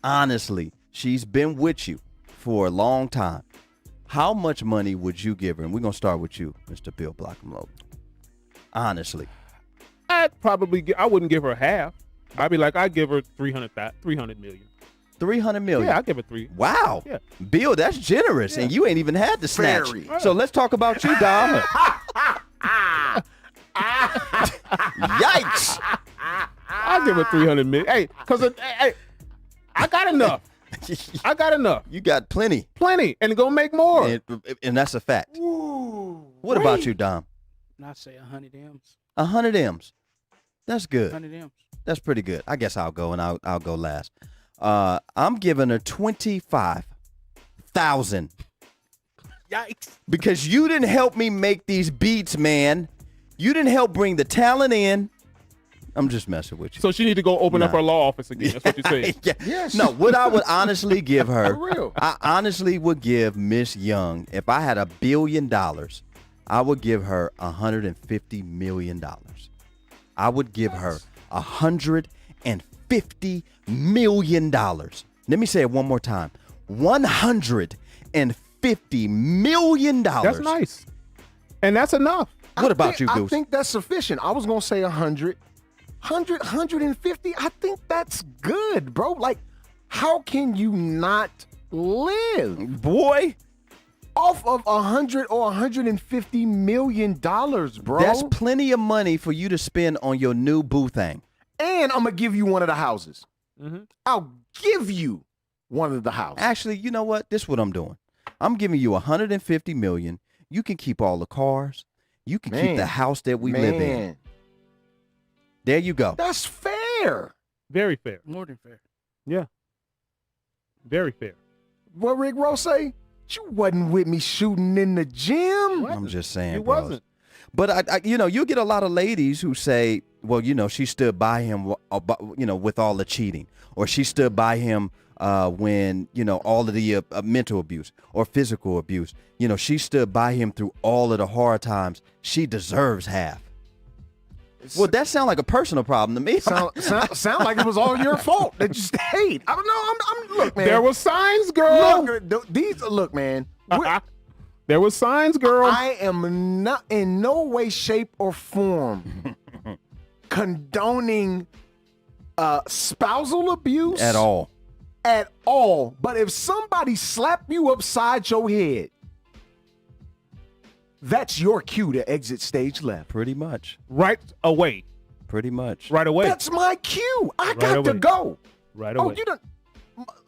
Speaker 3: Honestly, she's been with you for a long time. How much money would you give her? And we're gonna start with you, Mr. Bill Blockham-Logan. Honestly,
Speaker 5: I wouldn't give her half. I'd be like, I'd give her 300 million.
Speaker 3: 300 million.
Speaker 5: Yeah, I'd give her 3.
Speaker 3: Wow.
Speaker 5: Yeah.
Speaker 3: Bill, that's generous, and you ain't even had the snatch.
Speaker 4: Very.
Speaker 3: So let's talk about you, Dom. Yikes.
Speaker 5: I'd give her 300 million. Hey, because I got enough. I got enough.
Speaker 3: You got plenty,
Speaker 5: And go make more.
Speaker 3: and that's a fact. What about you, Dom?
Speaker 6: I'd say 100 M's.
Speaker 3: 100 M's. That's good.
Speaker 6: 100 M's.
Speaker 3: That's pretty good. I guess I'll go, and I'll go last. I'm giving her 25,000
Speaker 6: Yikes.
Speaker 3: because you didn't help me make these beats, man. You didn't help bring the talent in. I'm just messing with you.
Speaker 5: So she need to go open up
Speaker 3: Nah.
Speaker 5: her law office again. That's what you're saying.
Speaker 3: Yeah.
Speaker 4: Yes.
Speaker 3: No, what I would honestly give her,
Speaker 4: For real.
Speaker 3: I honestly would give Miss Young, if I had $1 billion, I would give her $150 million. I would give her $150 million. Let me say it one more time. $150 million.
Speaker 5: That's nice. And that's enough.
Speaker 3: What about you, Goose?
Speaker 4: I think that's sufficient. I was going to say 100. 150, I think that's good, bro. Like, how can you not live
Speaker 3: Boy,
Speaker 4: off of 100 or 150 million dollars, bro?
Speaker 3: that's plenty of money for you to spend on your new boo thing.
Speaker 4: And I'm gonna give you one of the houses.
Speaker 5: Mhm.
Speaker 4: I'll give you one of the houses.
Speaker 3: Actually, you know what? This is what I'm doing. I'm giving you 150 million. You can keep all the cars. You can keep the house that we live in. There you go.
Speaker 4: That's fair.
Speaker 5: Very fair.
Speaker 6: More than fair.
Speaker 5: Yeah. Very fair.
Speaker 4: What Rick Ross say? You wasn't with me shooting in the gym.
Speaker 3: I'm just saying,
Speaker 5: You
Speaker 3: bros.
Speaker 5: wasn't.
Speaker 3: But I, you get a lot of ladies who say, well, she stood by him, with all the cheating, or she stood by him when, all of the mental abuse or physical abuse. She stood by him through all of the hard times. She deserves half. Well, that sounds like a personal problem to me.
Speaker 4: Sound like it was all your fault that you stayed. I don't know. Look, man.
Speaker 5: There were signs, girl.
Speaker 4: Look, man.
Speaker 5: There were signs, girl.
Speaker 4: I am not in no way, shape, or form condoning spousal abuse
Speaker 3: At all.
Speaker 4: But if somebody slapped you upside your head, that's your cue to exit stage left.
Speaker 3: Pretty much.
Speaker 5: Right away.
Speaker 3: Pretty much.
Speaker 5: Right away.
Speaker 4: That's my cue. I
Speaker 5: Right
Speaker 4: got to
Speaker 5: away.
Speaker 4: go.
Speaker 5: Right
Speaker 4: Oh,
Speaker 5: away.
Speaker 4: you don't.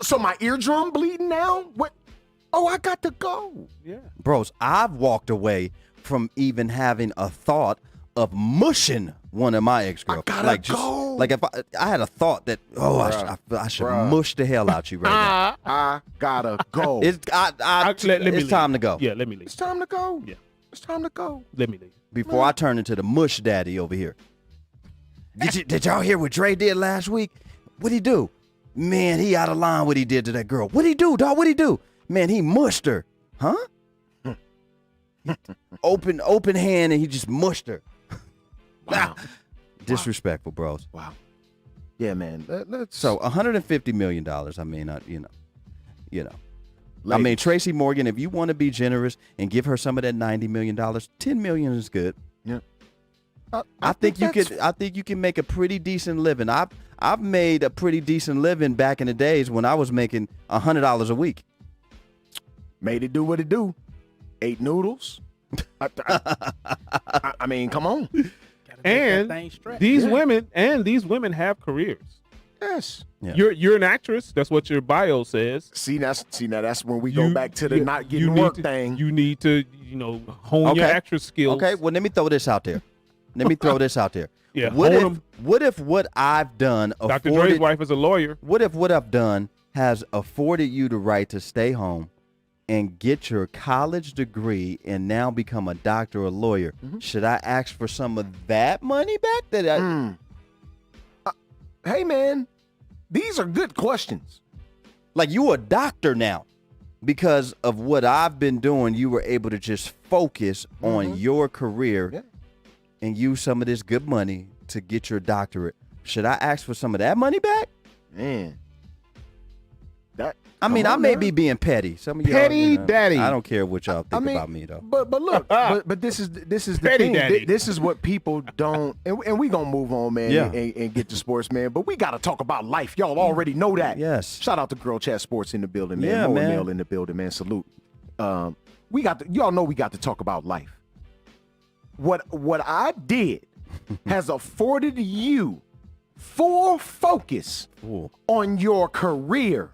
Speaker 4: So my eardrum bleeding now? What? Oh, I got to go.
Speaker 5: Yeah.
Speaker 3: Bros, I've walked away from even having a thought of mushing one of my ex-girlfriends.
Speaker 4: I gotta go.
Speaker 3: Like if I had a thought that, I should mush the hell out you right now.
Speaker 4: I gotta go.
Speaker 3: It's
Speaker 5: Let me
Speaker 3: it's
Speaker 5: leave.
Speaker 3: time to go.
Speaker 5: Yeah, let me leave.
Speaker 4: It's time to go.
Speaker 5: Yeah.
Speaker 4: It's time to go.
Speaker 5: Let me leave.
Speaker 3: Before I turn into the mush daddy over here. Did y'all hear what Dre did last week? What'd he do? Man, he out of line what he did to that girl. What'd he do, dog? What'd he do? Man, he mushed her. Huh? open hand and he just mushed her.
Speaker 4: Wow.
Speaker 3: Disrespectful, bros.
Speaker 4: Wow. Yeah, man. That's
Speaker 3: So $150 million. I mean, I mean,
Speaker 4: Ladies.
Speaker 3: Tracy Morgan, if you want to be generous and give her some of that $90 million, $10 million is good.
Speaker 4: Yeah.
Speaker 3: I think you can make a pretty decent living. I've made a pretty decent living back in the days when I was making $100 a week.
Speaker 4: Made it do what it do. Ate noodles. I mean, come on.
Speaker 6: Gotta make that
Speaker 5: And
Speaker 6: thing straight.
Speaker 5: these women have careers.
Speaker 4: Yes.
Speaker 3: Yeah.
Speaker 5: You're an actress. That's what your bio says.
Speaker 4: See, now that's when we go back to the not getting
Speaker 5: need
Speaker 4: work
Speaker 5: to-
Speaker 4: thing.
Speaker 5: You need to, hone your
Speaker 3: Okay.
Speaker 5: actress skills.
Speaker 3: Okay, well, let me throw this out there.
Speaker 5: Yeah,
Speaker 3: What
Speaker 5: hold
Speaker 3: if
Speaker 5: 'em.
Speaker 3: what I've done
Speaker 5: Dr. Dre's
Speaker 3: afforded
Speaker 5: wife is a lawyer.
Speaker 3: what if what I've done has afforded you the right to stay home and get your college degree and now become a doctor or lawyer? Should I ask for some of that money back?
Speaker 4: Hey, man, these are good questions.
Speaker 3: Like, you a doctor now. Because of what I've been doing, you were able to just focus on your career
Speaker 4: Yeah.
Speaker 3: and use some of this good money to get your doctorate. Should I ask for some of that money back?
Speaker 4: Man.
Speaker 3: I mean, I may be being petty. Some of y'all,
Speaker 5: Petty daddy.
Speaker 3: I don't care what y'all think
Speaker 4: I mean,
Speaker 3: about me though.
Speaker 4: But look, but this is the
Speaker 5: Petty
Speaker 4: thing.
Speaker 5: daddy.
Speaker 4: This is what people don't, and we gonna move on, man,
Speaker 3: Yeah.
Speaker 4: and get to sports, man. But we gotta talk about life. Y'all already know that.
Speaker 3: Yes.
Speaker 4: Shout out to Girl Chat Sports in the building, man.
Speaker 3: Yeah,
Speaker 4: Mo
Speaker 3: man.
Speaker 4: Mel in the building, man. Salute. Y'all know we got to talk about life. What I did has afforded you full focus
Speaker 3: Ooh.
Speaker 4: on your career.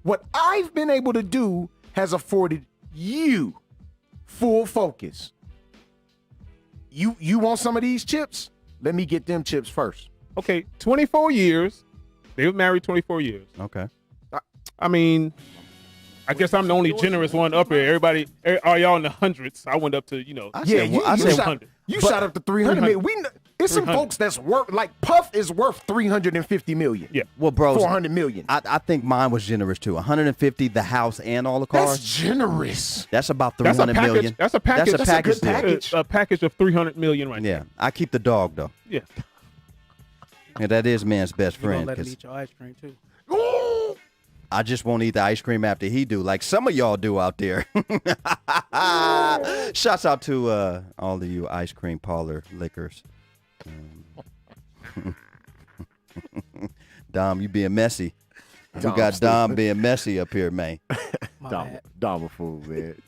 Speaker 4: What I've been able to do has afforded you full focus. You want some of these chips? Let me get them chips first.
Speaker 5: Okay, 24 years. They were married 24 years.
Speaker 3: Okay.
Speaker 5: I mean, I guess I'm the only generous one up here. Everybody, are y'all in the hundreds? I went up to,
Speaker 3: I
Speaker 4: Yeah,
Speaker 3: said,
Speaker 4: you,
Speaker 3: I
Speaker 4: you
Speaker 3: said
Speaker 4: shot,
Speaker 5: 100.
Speaker 4: you shot up to 300 million. It's some
Speaker 5: 300.
Speaker 4: folks that's worth, like Puff is worth 350 million.
Speaker 5: Yeah.
Speaker 3: well, bros,
Speaker 4: 400 million.
Speaker 3: I think mine was generous too. 150, the house and all the cars.
Speaker 4: That's generous.
Speaker 3: That's about
Speaker 5: That's a
Speaker 3: 300
Speaker 5: package.
Speaker 3: million.
Speaker 5: That's a package.
Speaker 3: That's a package
Speaker 4: good
Speaker 3: deal.
Speaker 4: package.
Speaker 5: A package of 300 million right
Speaker 3: Yeah, I keep the dog though.
Speaker 5: there. Yeah.
Speaker 3: And that is man's best
Speaker 6: You gonna
Speaker 3: friend.
Speaker 6: let him
Speaker 3: 'cause-
Speaker 6: eat your ice cream too?
Speaker 4: Ooh,
Speaker 3: I just won't eat the ice cream after he do, like some of y'all do out there. Shouts out to all of you ice cream parlor lickers. Dom, you being messy. We got Dom being messy up here, man.
Speaker 4: Dom a fool, man.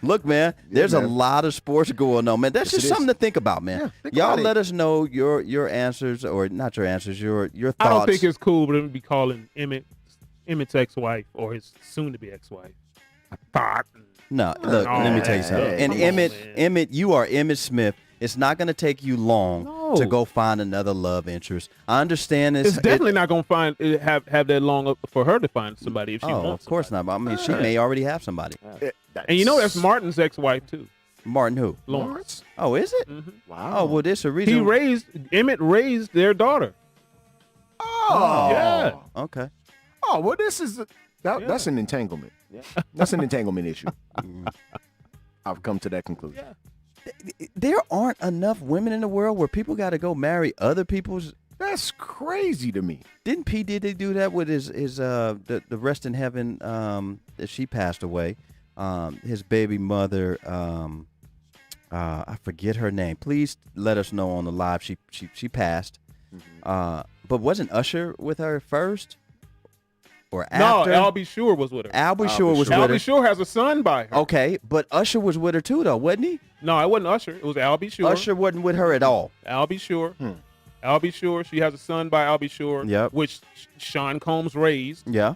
Speaker 3: Look, man, there's a lot of sports going on, man. That's
Speaker 4: Yes,
Speaker 3: just
Speaker 4: it
Speaker 3: something
Speaker 4: is.
Speaker 3: to think about, man.
Speaker 4: Yeah, think
Speaker 3: Y'all
Speaker 4: about it.
Speaker 3: let us know your answers, or not your answers, your thoughts.
Speaker 5: I don't think it's cool for them to be calling Emmett's ex-wife or his soon-to-be ex-wife a thought.
Speaker 3: No, look,
Speaker 5: Oh,
Speaker 3: let me tell you something.
Speaker 4: man.
Speaker 3: And
Speaker 5: Come on,
Speaker 3: Emmett,
Speaker 5: man.
Speaker 3: Emmett, you are Emmett Smith. It's not going to take you long
Speaker 5: No.
Speaker 3: to go find another love interest. I understand
Speaker 5: It's definitely not going to have that long up for her to find somebody if she
Speaker 3: Oh,
Speaker 5: wants.
Speaker 3: of course not. I mean, she may already have somebody.
Speaker 5: And you know that's Martin's ex-wife too,
Speaker 3: Martin who?
Speaker 5: Lawrence.
Speaker 3: Oh, is it?
Speaker 4: Wow.
Speaker 3: Oh, well, there's a reason.
Speaker 5: Emmett raised their daughter.
Speaker 4: Oh.
Speaker 5: Yeah.
Speaker 3: Okay.
Speaker 4: Oh, well, this is that's an entanglement. That's an entanglement issue. I've come to that conclusion.
Speaker 3: There aren't enough women in the world where people got to go marry other people's.
Speaker 4: That's crazy to me.
Speaker 3: Didn't P. Diddy do that with his the rest in heaven that she passed away? His baby mother, I forget her name. Please let us know on the live. She passed. But wasn't Usher with her first or after?
Speaker 5: No, Albie Shore was with her.
Speaker 3: Albie Shore was with her.
Speaker 5: Albie Shore has a son by her.
Speaker 3: Okay, but Usher was with her too, though, wasn't he?
Speaker 5: No, it wasn't Usher. It was Albie Shore.
Speaker 3: Usher wasn't with her at all.
Speaker 5: Albie Shore. Albie Shore. She has a son by Albie Shore.
Speaker 3: Yep.
Speaker 5: Which Sean Combs raised.
Speaker 3: Yeah.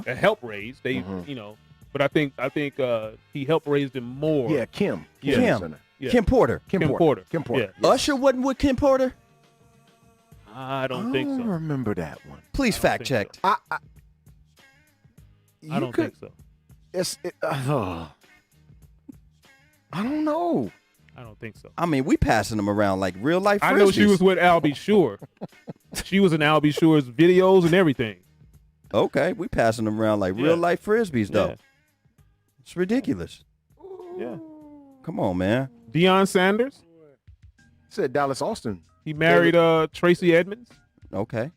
Speaker 5: Helped raise. They, but I think he helped raise them more.
Speaker 4: Yeah, Kim.
Speaker 5: Yeah.
Speaker 3: Kim.
Speaker 5: Yeah.
Speaker 3: Kim Porter.
Speaker 4: Kim
Speaker 5: Kim
Speaker 4: Porter.
Speaker 5: Porter.
Speaker 4: Yeah.
Speaker 3: Usher wasn't with Kim Porter?
Speaker 5: I don't think so.
Speaker 4: remember that one.
Speaker 3: Please
Speaker 5: I don't
Speaker 3: fact
Speaker 5: think
Speaker 3: check.
Speaker 5: so.
Speaker 4: You
Speaker 5: I don't
Speaker 4: could-
Speaker 5: think so.
Speaker 4: I don't know.
Speaker 5: I don't think so.
Speaker 3: I mean, we passing them around like real life frisbees.
Speaker 5: I know she was with Albie Shore. She was in Albie Shore's videos and everything.
Speaker 3: Okay, we passing them around like
Speaker 5: Yeah.
Speaker 3: real life frisbees, though.
Speaker 5: Yeah.
Speaker 3: It's ridiculous.
Speaker 5: Yeah.
Speaker 3: Come on, man.
Speaker 5: Deion Sanders.
Speaker 4: Said Dallas Austin.
Speaker 5: He married Tracy Edmonds.
Speaker 3: Okay.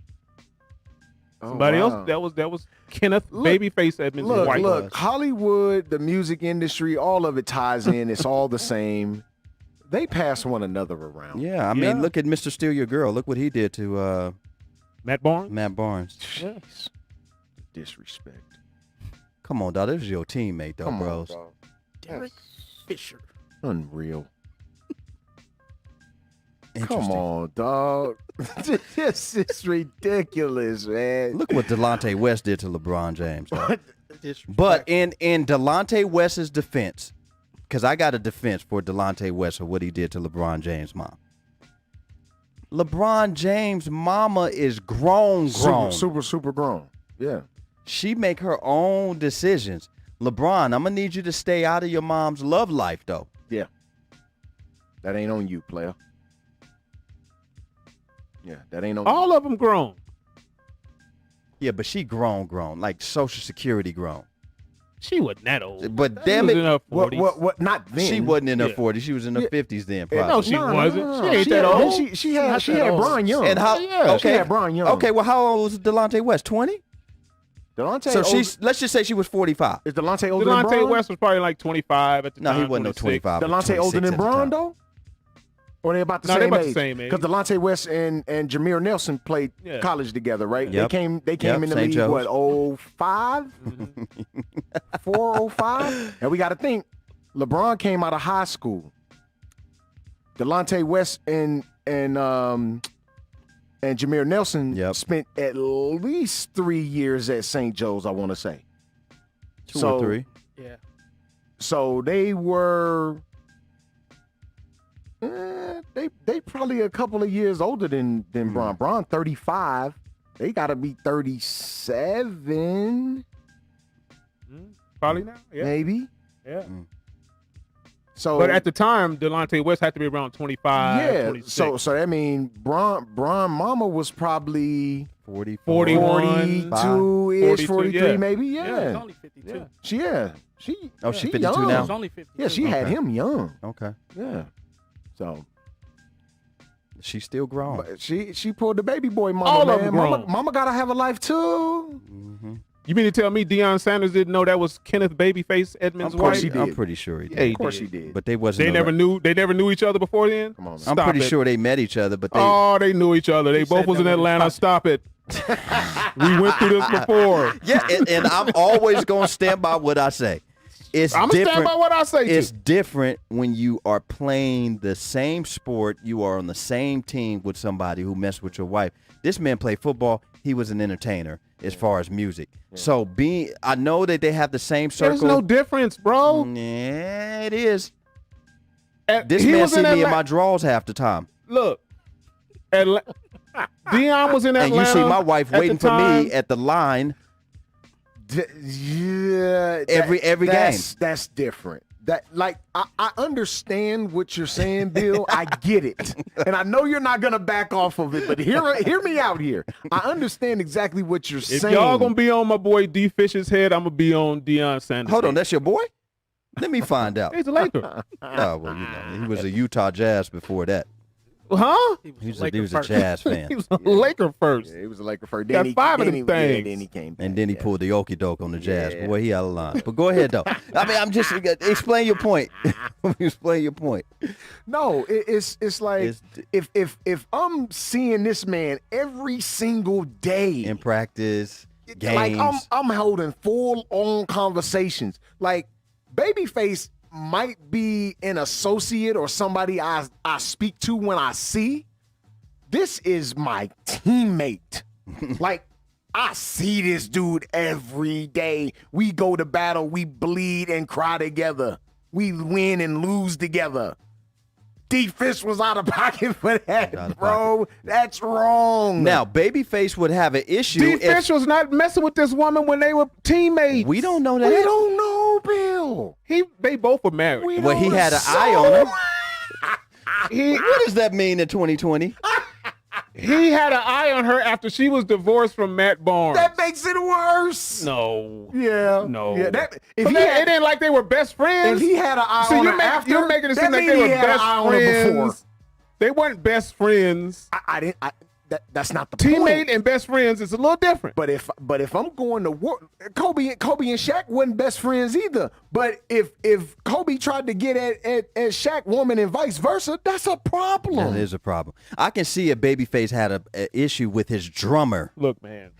Speaker 5: Somebody
Speaker 4: wow.
Speaker 5: else. That was Kenneth
Speaker 4: Look-
Speaker 5: Babyface Edmonds' wife.
Speaker 4: Look, Hollywood, the music industry, all of it ties in. It's all the same. They pass one another around.
Speaker 3: Yeah, I
Speaker 5: Yeah.
Speaker 3: mean, look at Mr. Steal Your Girl. Look what he did to
Speaker 5: Matt Barnes.
Speaker 3: Matt Barnes.
Speaker 4: Jeez. Disrespect.
Speaker 3: Come on, dog. This is your teammate, though,
Speaker 4: Come on,
Speaker 3: bros.
Speaker 4: dog.
Speaker 6: Derek Fisher.
Speaker 4: Unreal. Come
Speaker 3: Interesting.
Speaker 4: on, dog. This is ridiculous, man.
Speaker 3: Look what Delonte West did to LeBron James. dog.
Speaker 6: Disrespect.
Speaker 3: But in Delonte West's defense, because I got a defense for Delonte West for what he did to LeBron James' mom. LeBron James' mama is grown.
Speaker 4: Super grown. Yeah.
Speaker 3: She make her own decisions. LeBron, I'm gonna need you to stay out of your mom's love life, though.
Speaker 4: Yeah. That ain't on you, player. Yeah, that ain't on you.
Speaker 5: All of them grown.
Speaker 3: Yeah, but she grown, like Social Security grown.
Speaker 5: She wasn't that old.
Speaker 3: But
Speaker 5: She
Speaker 3: damn
Speaker 5: was in
Speaker 3: it,
Speaker 5: her 40s.
Speaker 4: What? Not then.
Speaker 3: she wasn't in her
Speaker 5: Yeah.
Speaker 3: 40s. She was in her 50s then,
Speaker 4: Yeah,
Speaker 3: probably.
Speaker 5: No, she wasn't. She ain't that
Speaker 4: had-
Speaker 5: old.
Speaker 4: She had
Speaker 6: not that old.
Speaker 4: Brian Young.
Speaker 3: And how?
Speaker 4: Yeah, she
Speaker 3: okay,
Speaker 4: had Brian Young.
Speaker 3: Okay, well, how old was Delonte West? 20.
Speaker 4: Delonte.
Speaker 3: So
Speaker 4: old-
Speaker 3: let's just say she was 45.
Speaker 4: is Delonte older than
Speaker 5: Delonte
Speaker 4: Braun?
Speaker 5: West was probably like 25 at the
Speaker 3: No,
Speaker 5: time.
Speaker 3: he wasn't no
Speaker 5: 26.
Speaker 3: 25.
Speaker 4: Delonte older
Speaker 3: 26
Speaker 4: than
Speaker 3: at the
Speaker 4: Braun
Speaker 3: time.
Speaker 4: though? Or they about the
Speaker 5: No,
Speaker 4: same
Speaker 5: they about
Speaker 4: age?
Speaker 5: the same age.
Speaker 4: Because Delonte West and Jameer Nelson played
Speaker 5: Yeah.
Speaker 4: college together, right?
Speaker 3: Yep.
Speaker 4: They came
Speaker 3: Yep,
Speaker 4: in the
Speaker 3: St.
Speaker 4: league
Speaker 3: Joe's.
Speaker 4: what 05? 405? And we got to think LeBron came out of high school. Delonte West and Jameer Nelson
Speaker 3: Yep.
Speaker 4: spent at least 3 years at St. Joe's, I want to say.
Speaker 3: Two
Speaker 4: So-
Speaker 3: or three.
Speaker 6: Yeah.
Speaker 4: So they were they probably a couple of years older than Braun. Braun 35. They got to be 37
Speaker 5: Probably now. Yeah.
Speaker 4: maybe.
Speaker 5: Yeah.
Speaker 4: So
Speaker 5: But at the time, Delonte West had to be around 25.
Speaker 4: yeah,
Speaker 5: 26.
Speaker 4: so that mean Braun mama was probably
Speaker 3: 44.
Speaker 5: 41.
Speaker 4: 42-ish,
Speaker 5: 42,
Speaker 4: 43
Speaker 5: yeah.
Speaker 4: maybe.
Speaker 6: He
Speaker 4: Yeah.
Speaker 6: was only 52.
Speaker 4: She
Speaker 3: Oh, she's
Speaker 4: she
Speaker 3: 52
Speaker 4: young.
Speaker 6: He
Speaker 3: now?
Speaker 6: was only 52.
Speaker 4: Yeah, she had
Speaker 3: Okay.
Speaker 4: him young.
Speaker 3: Okay.
Speaker 4: Yeah. So
Speaker 3: She's still grown.
Speaker 4: but she pulled the baby boy mama,
Speaker 5: All of
Speaker 4: man.
Speaker 5: them
Speaker 4: Mama,
Speaker 5: grown.
Speaker 4: mama gotta have a life too.
Speaker 3: Mm-hmm.
Speaker 5: You mean to tell me Deion Sanders didn't know that was Kenneth Babyface Edmonds' wife?
Speaker 3: I'm pretty sure he did.
Speaker 5: Yeah,
Speaker 4: Of course he did.
Speaker 3: But they wasn't.
Speaker 5: They never knew each other before then?
Speaker 4: Come on, man.
Speaker 3: I'm
Speaker 5: Stop
Speaker 3: pretty
Speaker 5: it.
Speaker 3: sure they met each other, but they.
Speaker 5: Oh, they knew each other. They both was in Atlanta. Stop it. We went through this before.
Speaker 3: Yeah, and I'm always gonna stand by what I say. It's
Speaker 5: I'm going to stand by what I say,
Speaker 3: It's
Speaker 5: too.
Speaker 3: different when you are playing the same sport. You are on the same team with somebody who messed with your wife. This man played football. He was an entertainer as far as music. So I know that they have the same circle.
Speaker 5: There's no difference, bro.
Speaker 3: Yeah, it is.
Speaker 5: This
Speaker 3: This man see me in my drawers half the time.
Speaker 5: Look, Deion was in Atlanta.
Speaker 3: And you see my wife
Speaker 5: at the
Speaker 3: waiting for
Speaker 5: time.
Speaker 3: me at the line.
Speaker 4: Yeah,
Speaker 3: Every game.
Speaker 4: That's different. That like I understand what you're saying, Bill. I get it, and I know you're not gonna back off of it. But hear me out here. I understand exactly what you're
Speaker 5: If
Speaker 4: saying.
Speaker 5: y'all gonna be on my boy D Fish's head, I'm gonna be on Deion Sanders.
Speaker 3: Hold on,
Speaker 5: head.
Speaker 3: that's your boy? Let me find out.
Speaker 5: He's a Laker.
Speaker 3: Oh, well, he was a Utah Jazz before that.
Speaker 5: Huh?
Speaker 3: He was a Jazz fan.
Speaker 5: He was a Laker first.
Speaker 4: Yeah, he was a Laker first.
Speaker 5: Got five of them
Speaker 4: then
Speaker 5: things.
Speaker 4: then he came back.
Speaker 3: And then he pulled the okie doke on the Jazz.
Speaker 4: Yeah.
Speaker 3: Boy, he out of line. But go ahead, though. I mean, I'm just explain your point. Explain your point.
Speaker 4: No, it's like
Speaker 3: It's-
Speaker 4: if I'm seeing this man every single day
Speaker 3: In practice, games.
Speaker 4: like I'm holding full on conversations. Like Babyface might be an associate or somebody I speak to when I see. This is my teammate. Like I see this dude every day. We go to battle, we bleed and cry together. We win and lose together. D Fish was out of pocket for that, bro. That's wrong.
Speaker 3: Now, Babyface would have an issue
Speaker 5: D
Speaker 3: if
Speaker 5: Fish was not messing with this woman when they were teammates.
Speaker 3: we don't know that.
Speaker 4: we don't know, Bill.
Speaker 5: They both were married.
Speaker 4: We
Speaker 3: Well, he
Speaker 4: don't
Speaker 3: had an
Speaker 4: know.
Speaker 3: eye on her.
Speaker 5: He
Speaker 3: What does that mean in 2020?
Speaker 5: he had an eye on her after she was divorced from Matt Barnes.
Speaker 4: That makes it worse.
Speaker 5: No.
Speaker 4: Yeah.
Speaker 5: No.
Speaker 4: Yeah. That, if
Speaker 5: But
Speaker 4: he
Speaker 5: it
Speaker 4: had,
Speaker 5: ain't like they were best friends.
Speaker 4: if he had an eye
Speaker 5: See,
Speaker 4: on
Speaker 5: you're,
Speaker 4: her
Speaker 5: make-
Speaker 4: after,
Speaker 5: you're making it seem
Speaker 4: that
Speaker 5: like
Speaker 4: mean
Speaker 5: they were
Speaker 4: he had an
Speaker 5: best
Speaker 4: eye on her before.
Speaker 5: friends. They weren't best friends.
Speaker 4: I didn't. That's not the
Speaker 5: Teammate
Speaker 4: point.
Speaker 5: and best friends is a little different.
Speaker 4: But if I'm going to war, Kobe and Shaq wasn't best friends either. But if Kobe tried to get at Shaq woman and vice versa, that's a problem.
Speaker 3: That is a problem. I can see a Babyface had a issue with his drummer
Speaker 5: Look, man.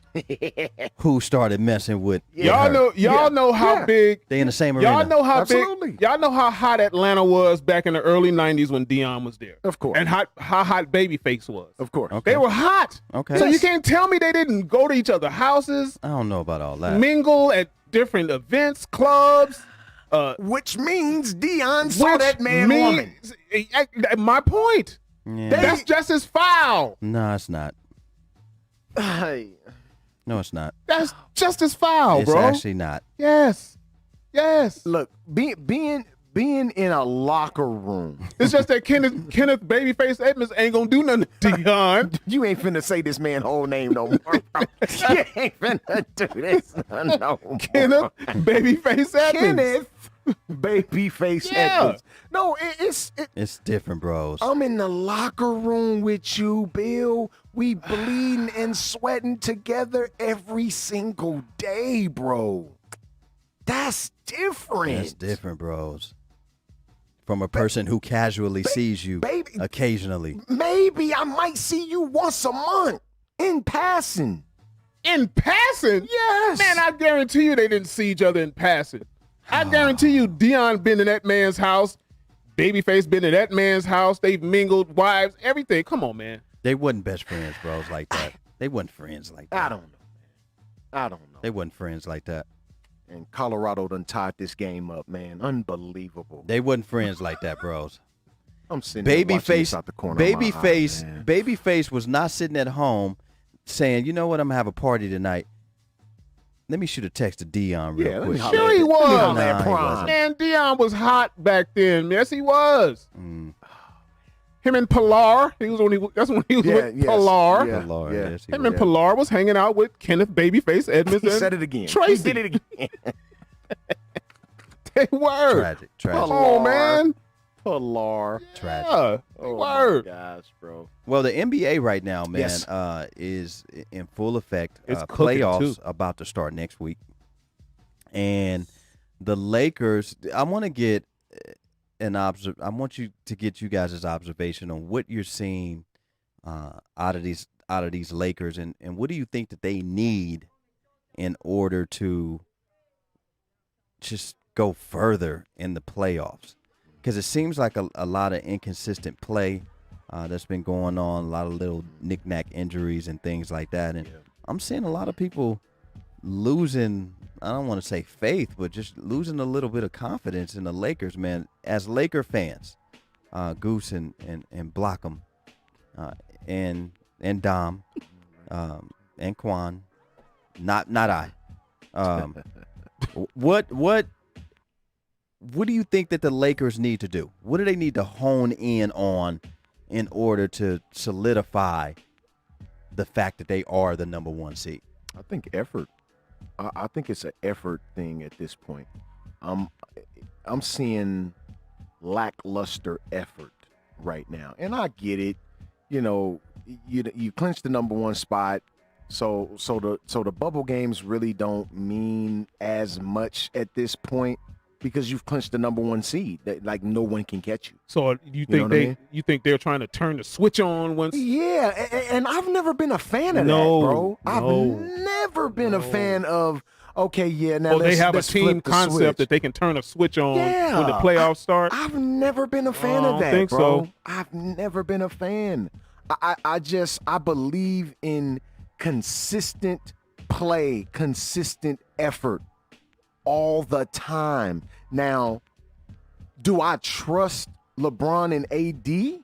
Speaker 3: who started messing with
Speaker 5: Y'all
Speaker 3: her.
Speaker 5: know how big.
Speaker 3: They in the same
Speaker 5: Y'all
Speaker 3: arena.
Speaker 5: know how
Speaker 4: Absolutely.
Speaker 5: big. Y'all know how hot Atlanta was back in the early '90s when Deion was there.
Speaker 4: Of course.
Speaker 5: And how hot Babyface was.
Speaker 4: Of course.
Speaker 3: Okay.
Speaker 5: They were hot.
Speaker 3: Okay.
Speaker 5: So you
Speaker 3: Yes.
Speaker 5: can't tell me they didn't go to each other's houses,
Speaker 3: I don't know about all that.
Speaker 5: mingle at different events, clubs.
Speaker 4: Which means Deion saw that man woman.
Speaker 5: My point.
Speaker 3: Yeah.
Speaker 5: That's just as foul.
Speaker 3: No, it's not. No, it's not.
Speaker 5: That's just as foul,
Speaker 3: It's
Speaker 5: bro.
Speaker 3: actually not.
Speaker 5: Yes.
Speaker 4: Look, being in a locker room.
Speaker 5: It's just that Kenneth Babyface Edmonds ain't gonna do nothing to Deion.
Speaker 4: You ain't finna say this man's whole name no more, bro. You ain't finna do this no more.
Speaker 5: Kenneth Babyface Edmonds.
Speaker 4: Kenneth Babyface
Speaker 5: Yeah.
Speaker 4: Edmonds. No,
Speaker 3: It's different, bros.
Speaker 4: I'm in the locker room with you, Bill. We bleeding and sweating together every single day, bro. That's different.
Speaker 3: It's different, bros. From a person who casually sees you
Speaker 4: baby-
Speaker 3: occasionally.
Speaker 4: Maybe I might see you once a month in passing.
Speaker 5: In passing?
Speaker 4: Yes.
Speaker 5: Man, I guarantee you they didn't see each other in passing. I guarantee you Deion been in that man's house. Babyface been in that man's house. They've mingled, wives, everything. Come on, man.
Speaker 3: They wasn't best friends, bros, like that. They wasn't friends like that.
Speaker 4: I don't know, man. I don't know.
Speaker 3: They wasn't friends like that.
Speaker 4: And Colorado done tied this game up, man. Unbelievable.
Speaker 3: They wasn't friends like that, bros.
Speaker 4: I'm sitting there watching this
Speaker 3: Babyface,
Speaker 4: out the corner of my eye, man.
Speaker 3: Babyface was not sitting at home saying, "You know what? I'm gonna have a party tonight. Let me shoot a text to Dion real
Speaker 4: Yeah, let me
Speaker 3: quick."
Speaker 4: holler
Speaker 5: Sure
Speaker 4: at-
Speaker 5: he
Speaker 4: let me
Speaker 5: was.
Speaker 4: holler at
Speaker 3: Nah, he
Speaker 4: Prime.
Speaker 3: wasn't.
Speaker 5: Man, Deion was hot back then. Yes, he was.
Speaker 3: Mm.
Speaker 5: Him and Pilar. That's when he was
Speaker 4: Yeah,
Speaker 5: with
Speaker 4: yes,
Speaker 5: Pilar.
Speaker 4: yeah.
Speaker 3: Lord, yes, he
Speaker 5: Him
Speaker 3: was.
Speaker 5: and Pilar was hanging out with Kenneth Babyface Edmonds.
Speaker 4: He
Speaker 5: and
Speaker 4: said it again.
Speaker 5: Tracy.
Speaker 4: He did it again.
Speaker 5: They were.
Speaker 3: Tragic.
Speaker 5: Come
Speaker 3: Tragic.
Speaker 5: on, man.
Speaker 4: Pilar.
Speaker 3: Tragic.
Speaker 4: Oh
Speaker 5: Word.
Speaker 4: my gosh, bro.
Speaker 3: Well, the NBA right now, man,
Speaker 4: Yes.
Speaker 3: is in full effect.
Speaker 5: It's cooking,
Speaker 3: Playoffs
Speaker 5: too.
Speaker 3: about to start next week, and the Lakers. I want to get I want you to get you guys' observation on what you're seeing out of these Lakers, and what do you think that they need in order to just go further in the playoffs? Because it seems like a lot of inconsistent play that's been going on, a lot of little knick-knack injuries and things like that. And I'm seeing a lot of people losing, I don't want to say faith, but just losing a little bit of confidence in the Lakers, man. As Laker fans, Goose and Blockham and Dom and Quan, not I. What do you think that the Lakers need to do? What do they need to hone in on in order to solidify the fact that they are the number one seed?
Speaker 4: I think effort. I think it's an effort thing at this point. I'm seeing lackluster effort right now, and I get it. You know, you clinched the number one spot, so the bubble games really don't mean as much at this point because you've clinched the number one seed. That like no one can catch you.
Speaker 5: So you
Speaker 4: know
Speaker 5: think
Speaker 4: what I mean?
Speaker 5: you think they're trying to turn the switch on once?
Speaker 4: Yeah, and I've never been a fan of
Speaker 5: No,
Speaker 4: that, bro.
Speaker 5: no,
Speaker 4: I've never been a fan of. Okay, yeah. Now
Speaker 5: Or they have a
Speaker 4: let's
Speaker 5: team
Speaker 4: flip the
Speaker 5: concept
Speaker 4: switch.
Speaker 5: that they can turn a switch on when the
Speaker 4: Yeah,
Speaker 5: playoffs start.
Speaker 4: I've never been a fan
Speaker 5: I
Speaker 4: of
Speaker 5: don't
Speaker 4: that,
Speaker 5: think
Speaker 4: bro.
Speaker 5: so.
Speaker 4: I've never been a fan. I believe in consistent play, consistent effort all the time. Now, do I trust LeBron and AD?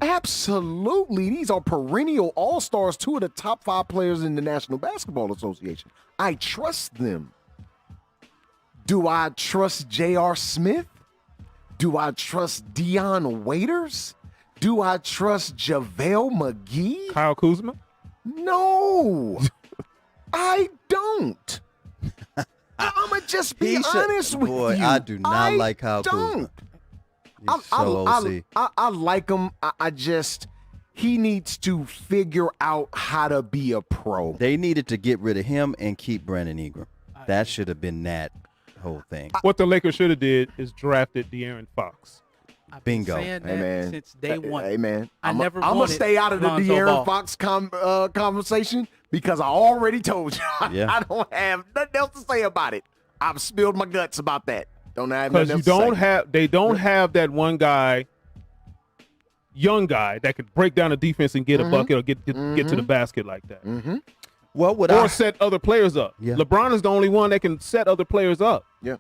Speaker 4: Absolutely. These are perennial all-stars, two of the top 5 players in the National Basketball Association. I trust them. Do I trust J.R. Smith? Do I trust Deion Waiters? Do I trust JaVale McGee?
Speaker 5: Kyle Kuzma?
Speaker 4: No, I don't. I'm going to just be honest with
Speaker 3: boy,
Speaker 4: you.
Speaker 3: I do not like Kyle
Speaker 4: don't.
Speaker 3: Kuzma. He's so OC.
Speaker 4: I like him. I just, he needs to figure out how to be a pro.
Speaker 3: They needed to get rid of him and keep Brandon Ingram. That should have been that whole thing.
Speaker 5: What the Lakers should have did is drafted De'Aaron Fox.
Speaker 6: I've been
Speaker 3: Bingo.
Speaker 6: saying that
Speaker 4: Hey, man.
Speaker 6: since day one.
Speaker 4: Hey, man.
Speaker 6: I
Speaker 4: I'm
Speaker 6: never
Speaker 4: going to
Speaker 6: wanted
Speaker 4: stay out of the
Speaker 6: Lonzo
Speaker 4: De'Aaron
Speaker 6: Ball.
Speaker 4: Fox conversation because I already told you.
Speaker 3: Yeah.
Speaker 4: I don't have nothing else to say about it. I've spilled my guts about that. Don't have
Speaker 5: Because
Speaker 4: nothing else to say.
Speaker 5: they don't have that one guy, young guy that could break down the defense and get a bucket or get to the basket like that,
Speaker 3: Well, what
Speaker 5: or set other players up.
Speaker 3: Yeah.
Speaker 5: LeBron is the only one that can set other players up.
Speaker 4: Yeah.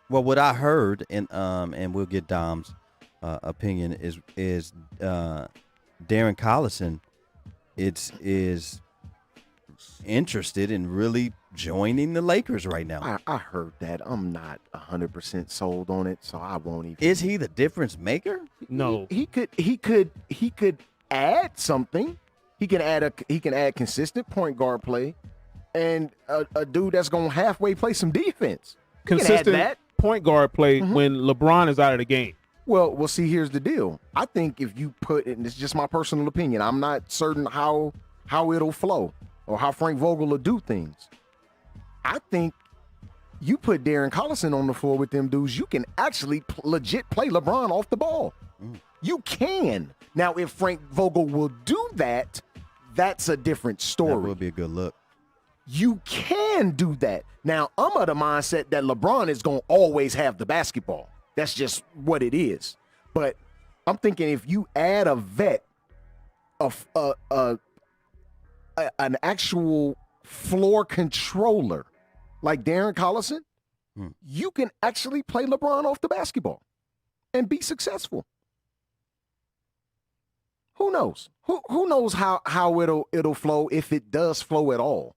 Speaker 3: Well, what I heard, and we'll get Dom's opinion, is Darren Collison is interested in really joining the Lakers right now.
Speaker 4: I heard that. I'm not 100% sold on it, so I won't even.
Speaker 3: Is he the difference maker?
Speaker 5: No,
Speaker 4: He could add something. He can add consistent point guard play, and a dude that's gonna halfway play some defense. He can add
Speaker 5: consistent
Speaker 4: that.
Speaker 5: point guard play when LeBron is out of the game.
Speaker 4: Well, see, here's the deal. I think if you put it, and it's just my personal opinion, I'm not certain how it'll flow or how Frank Vogel will do things. I think you put Darren Collison on the floor with them dudes, you can actually legit play LeBron off the ball. You can. Now, if Frank Vogel will do that, that's a different story.
Speaker 3: That would be a good look.
Speaker 4: You can do that. Now, I'm of the mindset that LeBron is going to always have the basketball. That's just what it is. But I'm thinking if you add a vet, an actual floor controller like Darren Collison, you can actually play LeBron off the basketball and be successful. Who knows? Who knows how it'll flow, if it does flow at all.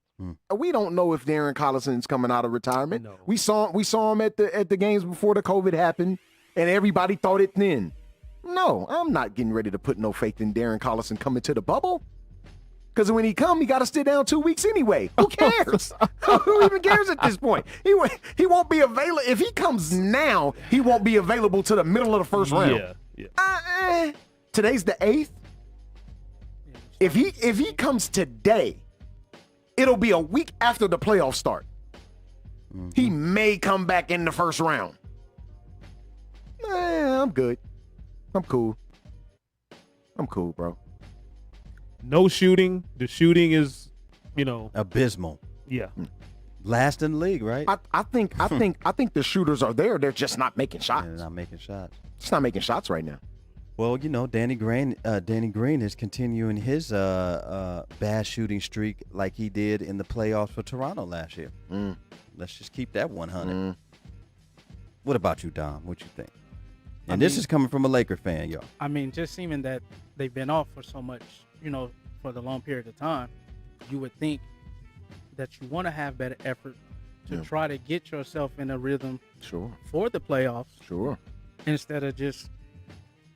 Speaker 4: We don't know if Darren Collison's coming out of retirement.
Speaker 5: No.
Speaker 4: We saw him at the games before the COVID happened, and everybody thought it then. No, I'm not getting ready to put no faith in Darren Collison coming to the bubble. Because when he come, he got to sit down 2 weeks anyway. Who cares? Who even cares at this point? He won't be available. If he comes now, he won't be available to the middle of the first round.
Speaker 5: Yeah.
Speaker 4: Today's the 8th. If he comes today, it'll be a week after the playoffs start. He may come back in the first round. I'm good. I'm cool, bro.
Speaker 5: No shooting. The shooting is,
Speaker 3: Abysmal.
Speaker 5: yeah.
Speaker 3: Last in the league, right?
Speaker 4: I think the shooters are there. They're just not making shots.
Speaker 3: They're not making shots.
Speaker 4: Just not making shots right now.
Speaker 3: Well, Danny Green is continuing his bad shooting streak like he did in the playoffs for Toronto last year. Let's just keep that 100. What about you, Dom? What you think? And this is coming from a Laker fan, y'all.
Speaker 6: I mean, just seeming that they've been off for so much, for the long period of time, you would think that you want to have better effort to try to get yourself in a rhythm for the playoffs.
Speaker 4: Sure.
Speaker 6: Instead of just,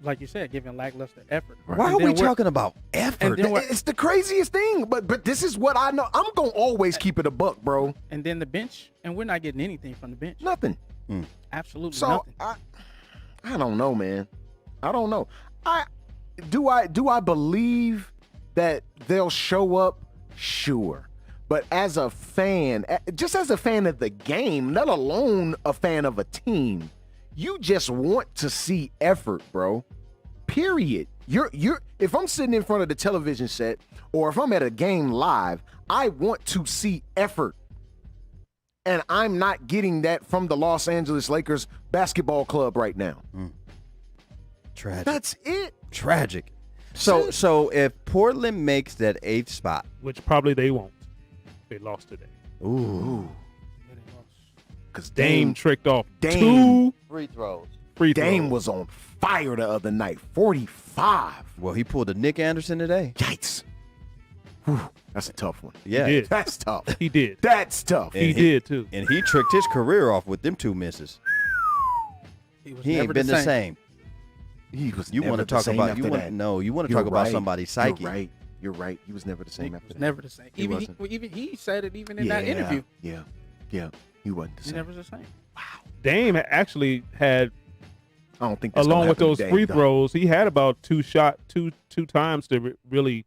Speaker 6: like you said, giving lackluster effort.
Speaker 4: Right.
Speaker 3: Why are we talking about effort?
Speaker 4: It's the craziest thing, but this is what I know. I'm going to always keep it a buck, bro.
Speaker 6: And then the bench, and we're not getting anything from the bench.
Speaker 4: Nothing.
Speaker 6: Absolutely
Speaker 4: So
Speaker 6: nothing.
Speaker 4: I don't know, man. I don't know. Do I believe that they'll show up? Sure. But as a fan, just as a fan of the game, let alone a fan of a team, you just want to see effort, bro. Period. If I'm sitting in front of the television set or if I'm at a game live, I want to see effort. And I'm not getting that from the Los Angeles Lakers basketball club right now.
Speaker 3: Tragic.
Speaker 4: That's it.
Speaker 3: Tragic. So if Portland makes that 8th spot,
Speaker 5: Which probably they won't. They lost today.
Speaker 3: ooh,
Speaker 4: Because
Speaker 5: Dame tricked off
Speaker 4: Dame.
Speaker 5: 2
Speaker 3: free throws.
Speaker 5: free throws.
Speaker 4: Dame was on fire the other night. 45.
Speaker 3: Well, he pulled a Nick Anderson today.
Speaker 4: Yikes. Whew, that's a tough one.
Speaker 3: Yeah,
Speaker 5: He did.
Speaker 4: That's tough.
Speaker 5: He did.
Speaker 4: That's tough.
Speaker 5: He did too.
Speaker 3: and he tricked his career off with them 2 misses. He ain't been the same.
Speaker 4: He was
Speaker 3: You
Speaker 4: never
Speaker 3: want to
Speaker 4: the
Speaker 3: talk
Speaker 4: same
Speaker 3: about
Speaker 4: after
Speaker 3: you want
Speaker 4: that.
Speaker 3: no you want to
Speaker 4: You're
Speaker 3: talk about
Speaker 4: right.
Speaker 3: somebody's psyche.
Speaker 4: You're right. He was never the same
Speaker 6: He
Speaker 4: after
Speaker 6: was
Speaker 4: that.
Speaker 6: never the same.
Speaker 4: He wasn't.
Speaker 6: Even he said it even in that interview.
Speaker 4: Yeah. He wasn't the
Speaker 6: He
Speaker 4: same.
Speaker 6: never the same.
Speaker 5: Dame actually had,
Speaker 4: I don't think that's
Speaker 5: along
Speaker 4: gonna
Speaker 5: with
Speaker 4: happen
Speaker 5: those
Speaker 4: to Dame,
Speaker 5: free
Speaker 4: though.
Speaker 5: throws, he had about two times to really,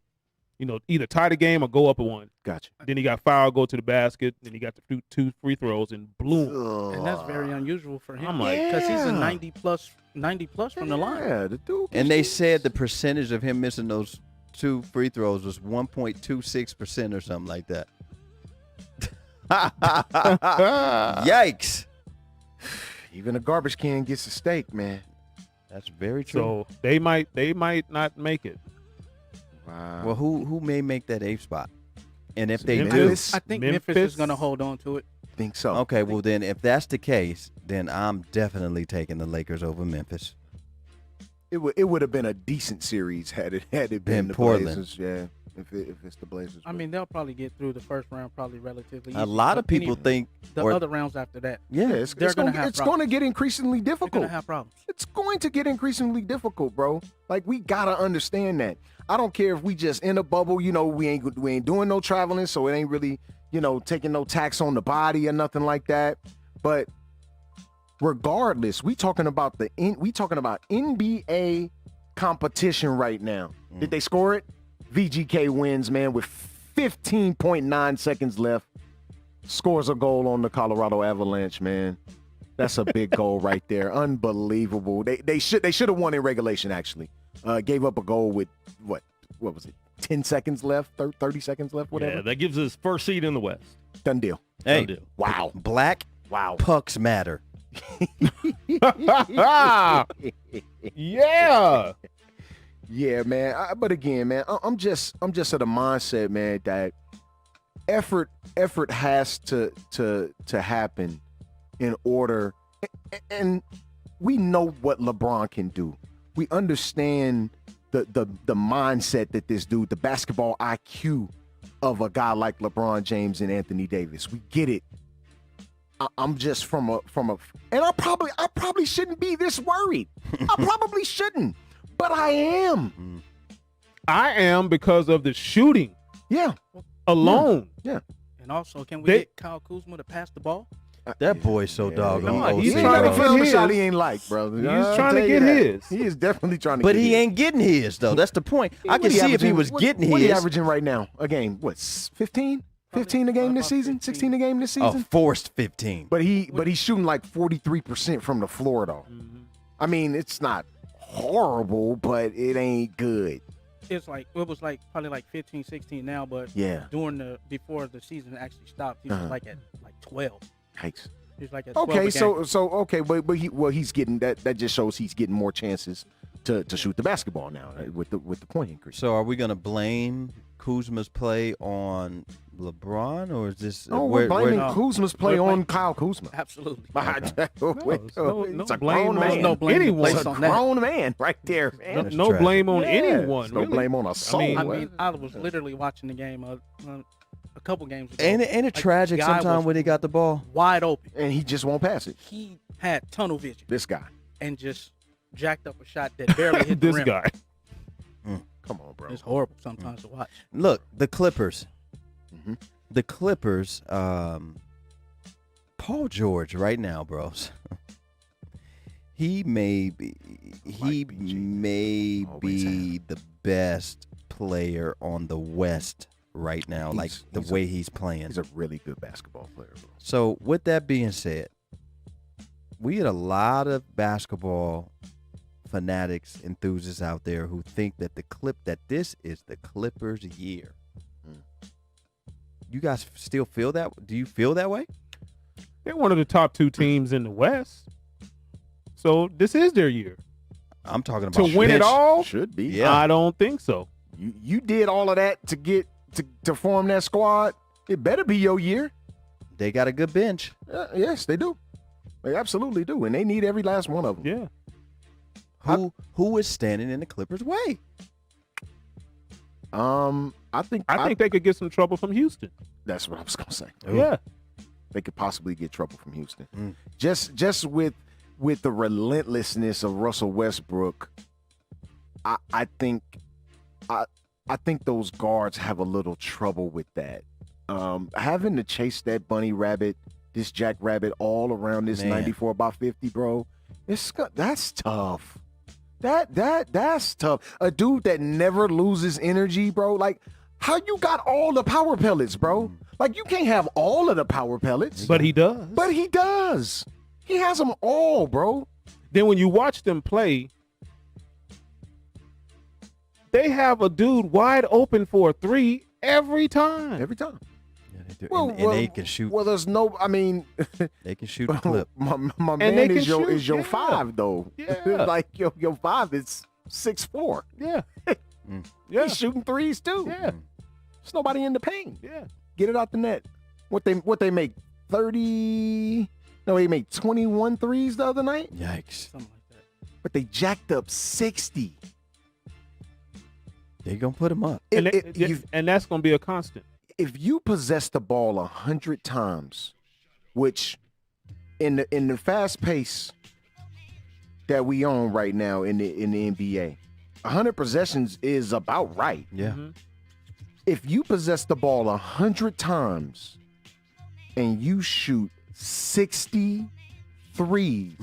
Speaker 5: either tie the game or go up a one.
Speaker 4: Gotcha.
Speaker 5: Then he got fouled, go to the basket. Then he got the 2 free throws and boom.
Speaker 6: And that's very unusual for him.
Speaker 5: I'm like,
Speaker 6: because he's a
Speaker 4: Yeah.
Speaker 6: 90 plus from the line.
Speaker 4: Yeah, the dude.
Speaker 3: And they said the percentage of him missing those 2 free throws was 1.26% or something like that. Yikes.
Speaker 4: Even a garbage can gets a steak, man.
Speaker 3: That's very true.
Speaker 5: So they might not make it.
Speaker 4: Wow.
Speaker 3: Well, who may make that 8th spot? And if they
Speaker 4: Memphis?
Speaker 6: I think Memphis is going to hold on to it.
Speaker 4: think so.
Speaker 3: do, okay, well then if that's the case, then I'm definitely taking the Lakers over Memphis.
Speaker 4: It would have been a decent series had it been
Speaker 3: Been
Speaker 4: the
Speaker 3: Portland.
Speaker 4: Blazers. Yeah, if it's the Blazers.
Speaker 6: I mean, they'll probably get through the first round probably relatively
Speaker 3: A
Speaker 6: easy.
Speaker 3: lot of
Speaker 6: But any-
Speaker 3: people think
Speaker 6: the
Speaker 3: or-
Speaker 6: other rounds after that,
Speaker 4: yeah,
Speaker 3: yeah,
Speaker 4: it's
Speaker 6: they're
Speaker 4: going
Speaker 6: gonna have
Speaker 4: it's going to
Speaker 6: problems.
Speaker 4: get increasingly
Speaker 6: they're
Speaker 4: difficult.
Speaker 6: going to have problems.
Speaker 4: It's going to get increasingly difficult, bro. Like we gotta understand that. I don't care if we just in a bubble. We ain't doing no traveling, so it ain't really taking no tax on the body or nothing like that. But regardless, we talking about NBA competition right now. Did they score it? VGK wins, man, with 15.9 seconds left. Scores a goal on the Colorado Avalanche, man. That's a big goal right there. Unbelievable. They should have won in regulation, actually. Gave up a goal with what was it? 10 seconds left, 30 seconds left, whatever.
Speaker 7: Yeah, that gives us first seed in the West.
Speaker 4: Done deal.
Speaker 3: hey,
Speaker 7: Done deal.
Speaker 4: Wow.
Speaker 3: black
Speaker 4: Wow.
Speaker 3: pucks matter.
Speaker 5: Yeah.
Speaker 4: Yeah, man. But again, man, I'm just of the mindset, man, that effort has to happen in order, and we know what LeBron can do. We understand the mindset that this dude, the basketball IQ of a guy like LeBron James and Anthony Davis. We get it. I'm just from a, and I probably shouldn't be this worried. I probably shouldn't, but I am.
Speaker 5: I am because of the shooting.
Speaker 4: Yeah.
Speaker 5: alone.
Speaker 4: Yeah.
Speaker 6: And also, can we
Speaker 5: They-
Speaker 6: get Kyle Kuzma to pass the ball?
Speaker 3: That boy's so doggone
Speaker 5: No, he's
Speaker 3: OC,
Speaker 5: trying to
Speaker 3: bro.
Speaker 5: get
Speaker 4: film
Speaker 5: his.
Speaker 4: shot he ain't like, bro.
Speaker 5: He's trying to get his.
Speaker 4: He is definitely trying to
Speaker 3: But
Speaker 4: get
Speaker 3: he
Speaker 4: his.
Speaker 3: ain't getting his, though. That's the point. I
Speaker 4: What
Speaker 3: can
Speaker 4: he
Speaker 3: see if he
Speaker 4: averaging-
Speaker 3: was getting
Speaker 4: What he
Speaker 3: his.
Speaker 4: averaging right now a game? What, 15? 15 a game this
Speaker 6: about
Speaker 4: season?
Speaker 6: 15.
Speaker 4: 16 a game this season?
Speaker 3: Oh, forced 15.
Speaker 4: But he's shooting like 43% from the floor though. I mean, it's not horrible, but it ain't good.
Speaker 6: It was like probably like 15, 16 now, but
Speaker 4: Yeah.
Speaker 6: before the season actually stopped, he
Speaker 4: Uh-huh.
Speaker 6: was like at like 12.
Speaker 4: Yikes.
Speaker 6: He was like at 12
Speaker 4: Okay,
Speaker 6: a game.
Speaker 4: so okay, but he's getting that just shows he's getting more chances to shoot the basketball now with the point increase.
Speaker 3: So are we going to blame Kuzma's play on LeBron, or is this?
Speaker 4: Oh, we're blaming
Speaker 6: No.
Speaker 4: Kuzma's play
Speaker 6: We're
Speaker 4: on Kyle Kuzma.
Speaker 6: Absolutely.
Speaker 4: It's
Speaker 5: no
Speaker 4: a
Speaker 5: blame
Speaker 4: grown
Speaker 5: on-
Speaker 4: man.
Speaker 6: no blame
Speaker 5: anyone.
Speaker 6: to
Speaker 4: It's
Speaker 6: place
Speaker 4: a
Speaker 6: on that.
Speaker 4: grown man right there,
Speaker 5: No,
Speaker 4: man.
Speaker 3: That's
Speaker 5: no
Speaker 3: tragic.
Speaker 5: blame on
Speaker 4: Yeah,
Speaker 5: anyone.
Speaker 4: no
Speaker 5: really.
Speaker 4: blame on a soul.
Speaker 5: mean-
Speaker 6: I
Speaker 4: man.
Speaker 6: mean, I was literally watching the game a couple games ago.
Speaker 3: Ain't it
Speaker 6: Like,
Speaker 3: tragic
Speaker 6: guy
Speaker 3: sometimes
Speaker 6: was
Speaker 3: when he got the ball?
Speaker 6: wide open.
Speaker 4: And he just won't pass it.
Speaker 6: He had tunnel vision
Speaker 4: This guy.
Speaker 6: and just jacked up a shot that barely hit the
Speaker 5: This
Speaker 6: rim.
Speaker 5: guy.
Speaker 4: Come on, bro.
Speaker 6: It's horrible sometimes to watch.
Speaker 3: Look, the Clippers.
Speaker 4: Mhm.
Speaker 3: The Clippers. Paul George, right now, bros. He may be
Speaker 4: Always
Speaker 3: the best player on the West right now. Like the
Speaker 4: he's
Speaker 3: way he's playing.
Speaker 4: He's a really good basketball player, bro.
Speaker 3: So with that being said, we had a lot of basketball fanatics, enthusiasts out there who think that this is the Clippers' year. You guys still feel that? Do you feel that way?
Speaker 5: They're one of the top two teams in the West. So this is their year.
Speaker 3: I'm talking about
Speaker 5: To win it all?
Speaker 4: Should be.
Speaker 3: Yeah.
Speaker 5: I don't think so.
Speaker 4: You did all of that to get to form that squad. It better be your year.
Speaker 3: They got a good bench.
Speaker 4: Yes, they do. They absolutely do, and they need every last one of them.
Speaker 5: Yeah.
Speaker 3: Who is standing in the Clippers' way?
Speaker 4: I think
Speaker 5: I think they could get some trouble from Houston.
Speaker 4: that's what I was gonna say.
Speaker 5: Yeah.
Speaker 4: They could possibly get trouble from Houston.
Speaker 3: Mm.
Speaker 4: Just with the relentlessness of Russell Westbrook, I think those guards have a little trouble with that. Having to chase that bunny rabbit, this jackrabbit all around this
Speaker 3: Man.
Speaker 4: 94 by 50, bro. That's tough. That's tough. A dude that never loses energy, bro. Like, how you got all the power pellets, bro? Like, you can't have all of the power pellets.
Speaker 5: But he does.
Speaker 4: But he does. He has them all, bro.
Speaker 5: Then when you watch them play, they have a dude wide open for a three every time.
Speaker 4: Every time.
Speaker 3: Yeah, they do. And they can shoot.
Speaker 4: Well, there's no. I mean,
Speaker 3: They can shoot the clip.
Speaker 4: my
Speaker 5: they
Speaker 4: man
Speaker 5: can
Speaker 4: is your
Speaker 5: shoot, yeah.
Speaker 4: 5 though.
Speaker 5: Yeah.
Speaker 4: Like your 5 is 6'4".
Speaker 5: Yeah.
Speaker 3: Mm.
Speaker 5: Yeah.
Speaker 4: He's shooting threes too.
Speaker 5: Yeah.
Speaker 4: There's nobody in the paint.
Speaker 5: Yeah.
Speaker 4: Get it out the net. What they make 30? No, they made 21 threes the other night,
Speaker 3: Yikes.
Speaker 6: Something like that.
Speaker 4: but they jacked up 60.
Speaker 3: They gonna put him up.
Speaker 5: And,
Speaker 4: If
Speaker 5: and that's going to be a constant.
Speaker 4: if you possess the ball 100 times, which in the fast pace that we own right now in the NBA, 100 possessions is about right.
Speaker 3: Yeah.
Speaker 5: Mhm.
Speaker 4: If you possess the ball 100 times and you shoot 60 threes,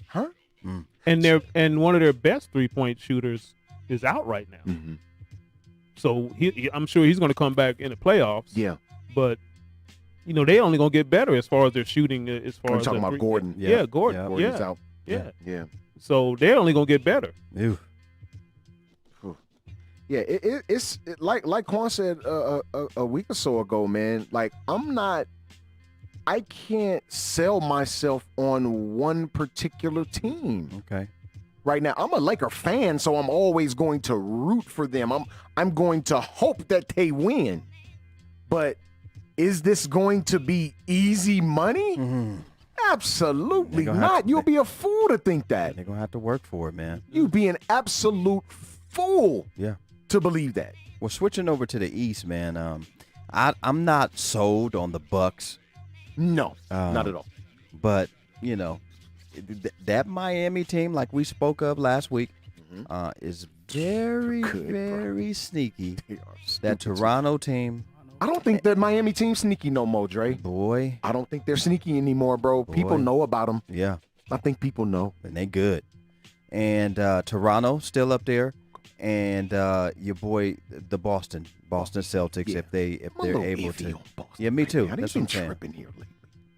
Speaker 4: huh?
Speaker 5: And one of their best 3-point shooters is out right now.
Speaker 4: Mm-hmm.
Speaker 5: So I'm sure he's going to come back in the playoffs.
Speaker 4: Yeah.
Speaker 5: But they only going to get better as far as their shooting. As far
Speaker 4: I'm
Speaker 5: as
Speaker 4: talking
Speaker 5: the
Speaker 4: about Gordon.
Speaker 5: Yeah, Gordon.
Speaker 3: Yeah.
Speaker 4: Gordon's
Speaker 5: Yeah.
Speaker 4: out.
Speaker 5: Yeah.
Speaker 4: Yeah.
Speaker 5: So they're only going to get better.
Speaker 3: Ew.
Speaker 4: Yeah, it's like Quan said a week or so ago, man. Like, I can't sell myself on one particular team
Speaker 3: Okay.
Speaker 4: right now. I'm a Laker fan, so I'm always going to root for them. I'm going to hope that they win. But is this going to be easy money?
Speaker 3: Mm-hmm.
Speaker 4: Absolutely
Speaker 3: They're gonna have
Speaker 4: not.
Speaker 3: to-
Speaker 4: You'll be a fool to think that.
Speaker 3: They're gonna have to work for it, man.
Speaker 4: You'd be an absolute fool
Speaker 3: Yeah.
Speaker 4: to believe that.
Speaker 3: Well, switching over to the East, man. I'm not sold on the Bucks,
Speaker 4: No, not at all.
Speaker 3: but that Miami team, like we spoke of last week, is very, very sneaky. That Toronto team.
Speaker 4: I don't think that Miami team's sneaky no more, Dre.
Speaker 3: Boy.
Speaker 4: I don't think they're sneaky anymore, bro. People know about them.
Speaker 3: Yeah.
Speaker 4: I think people know.
Speaker 3: And they good. And Toronto still up there. And your boy, the Boston Celtics, if they're able to. Yeah, me too. That's what I'm saying.
Speaker 4: Tripping here lately.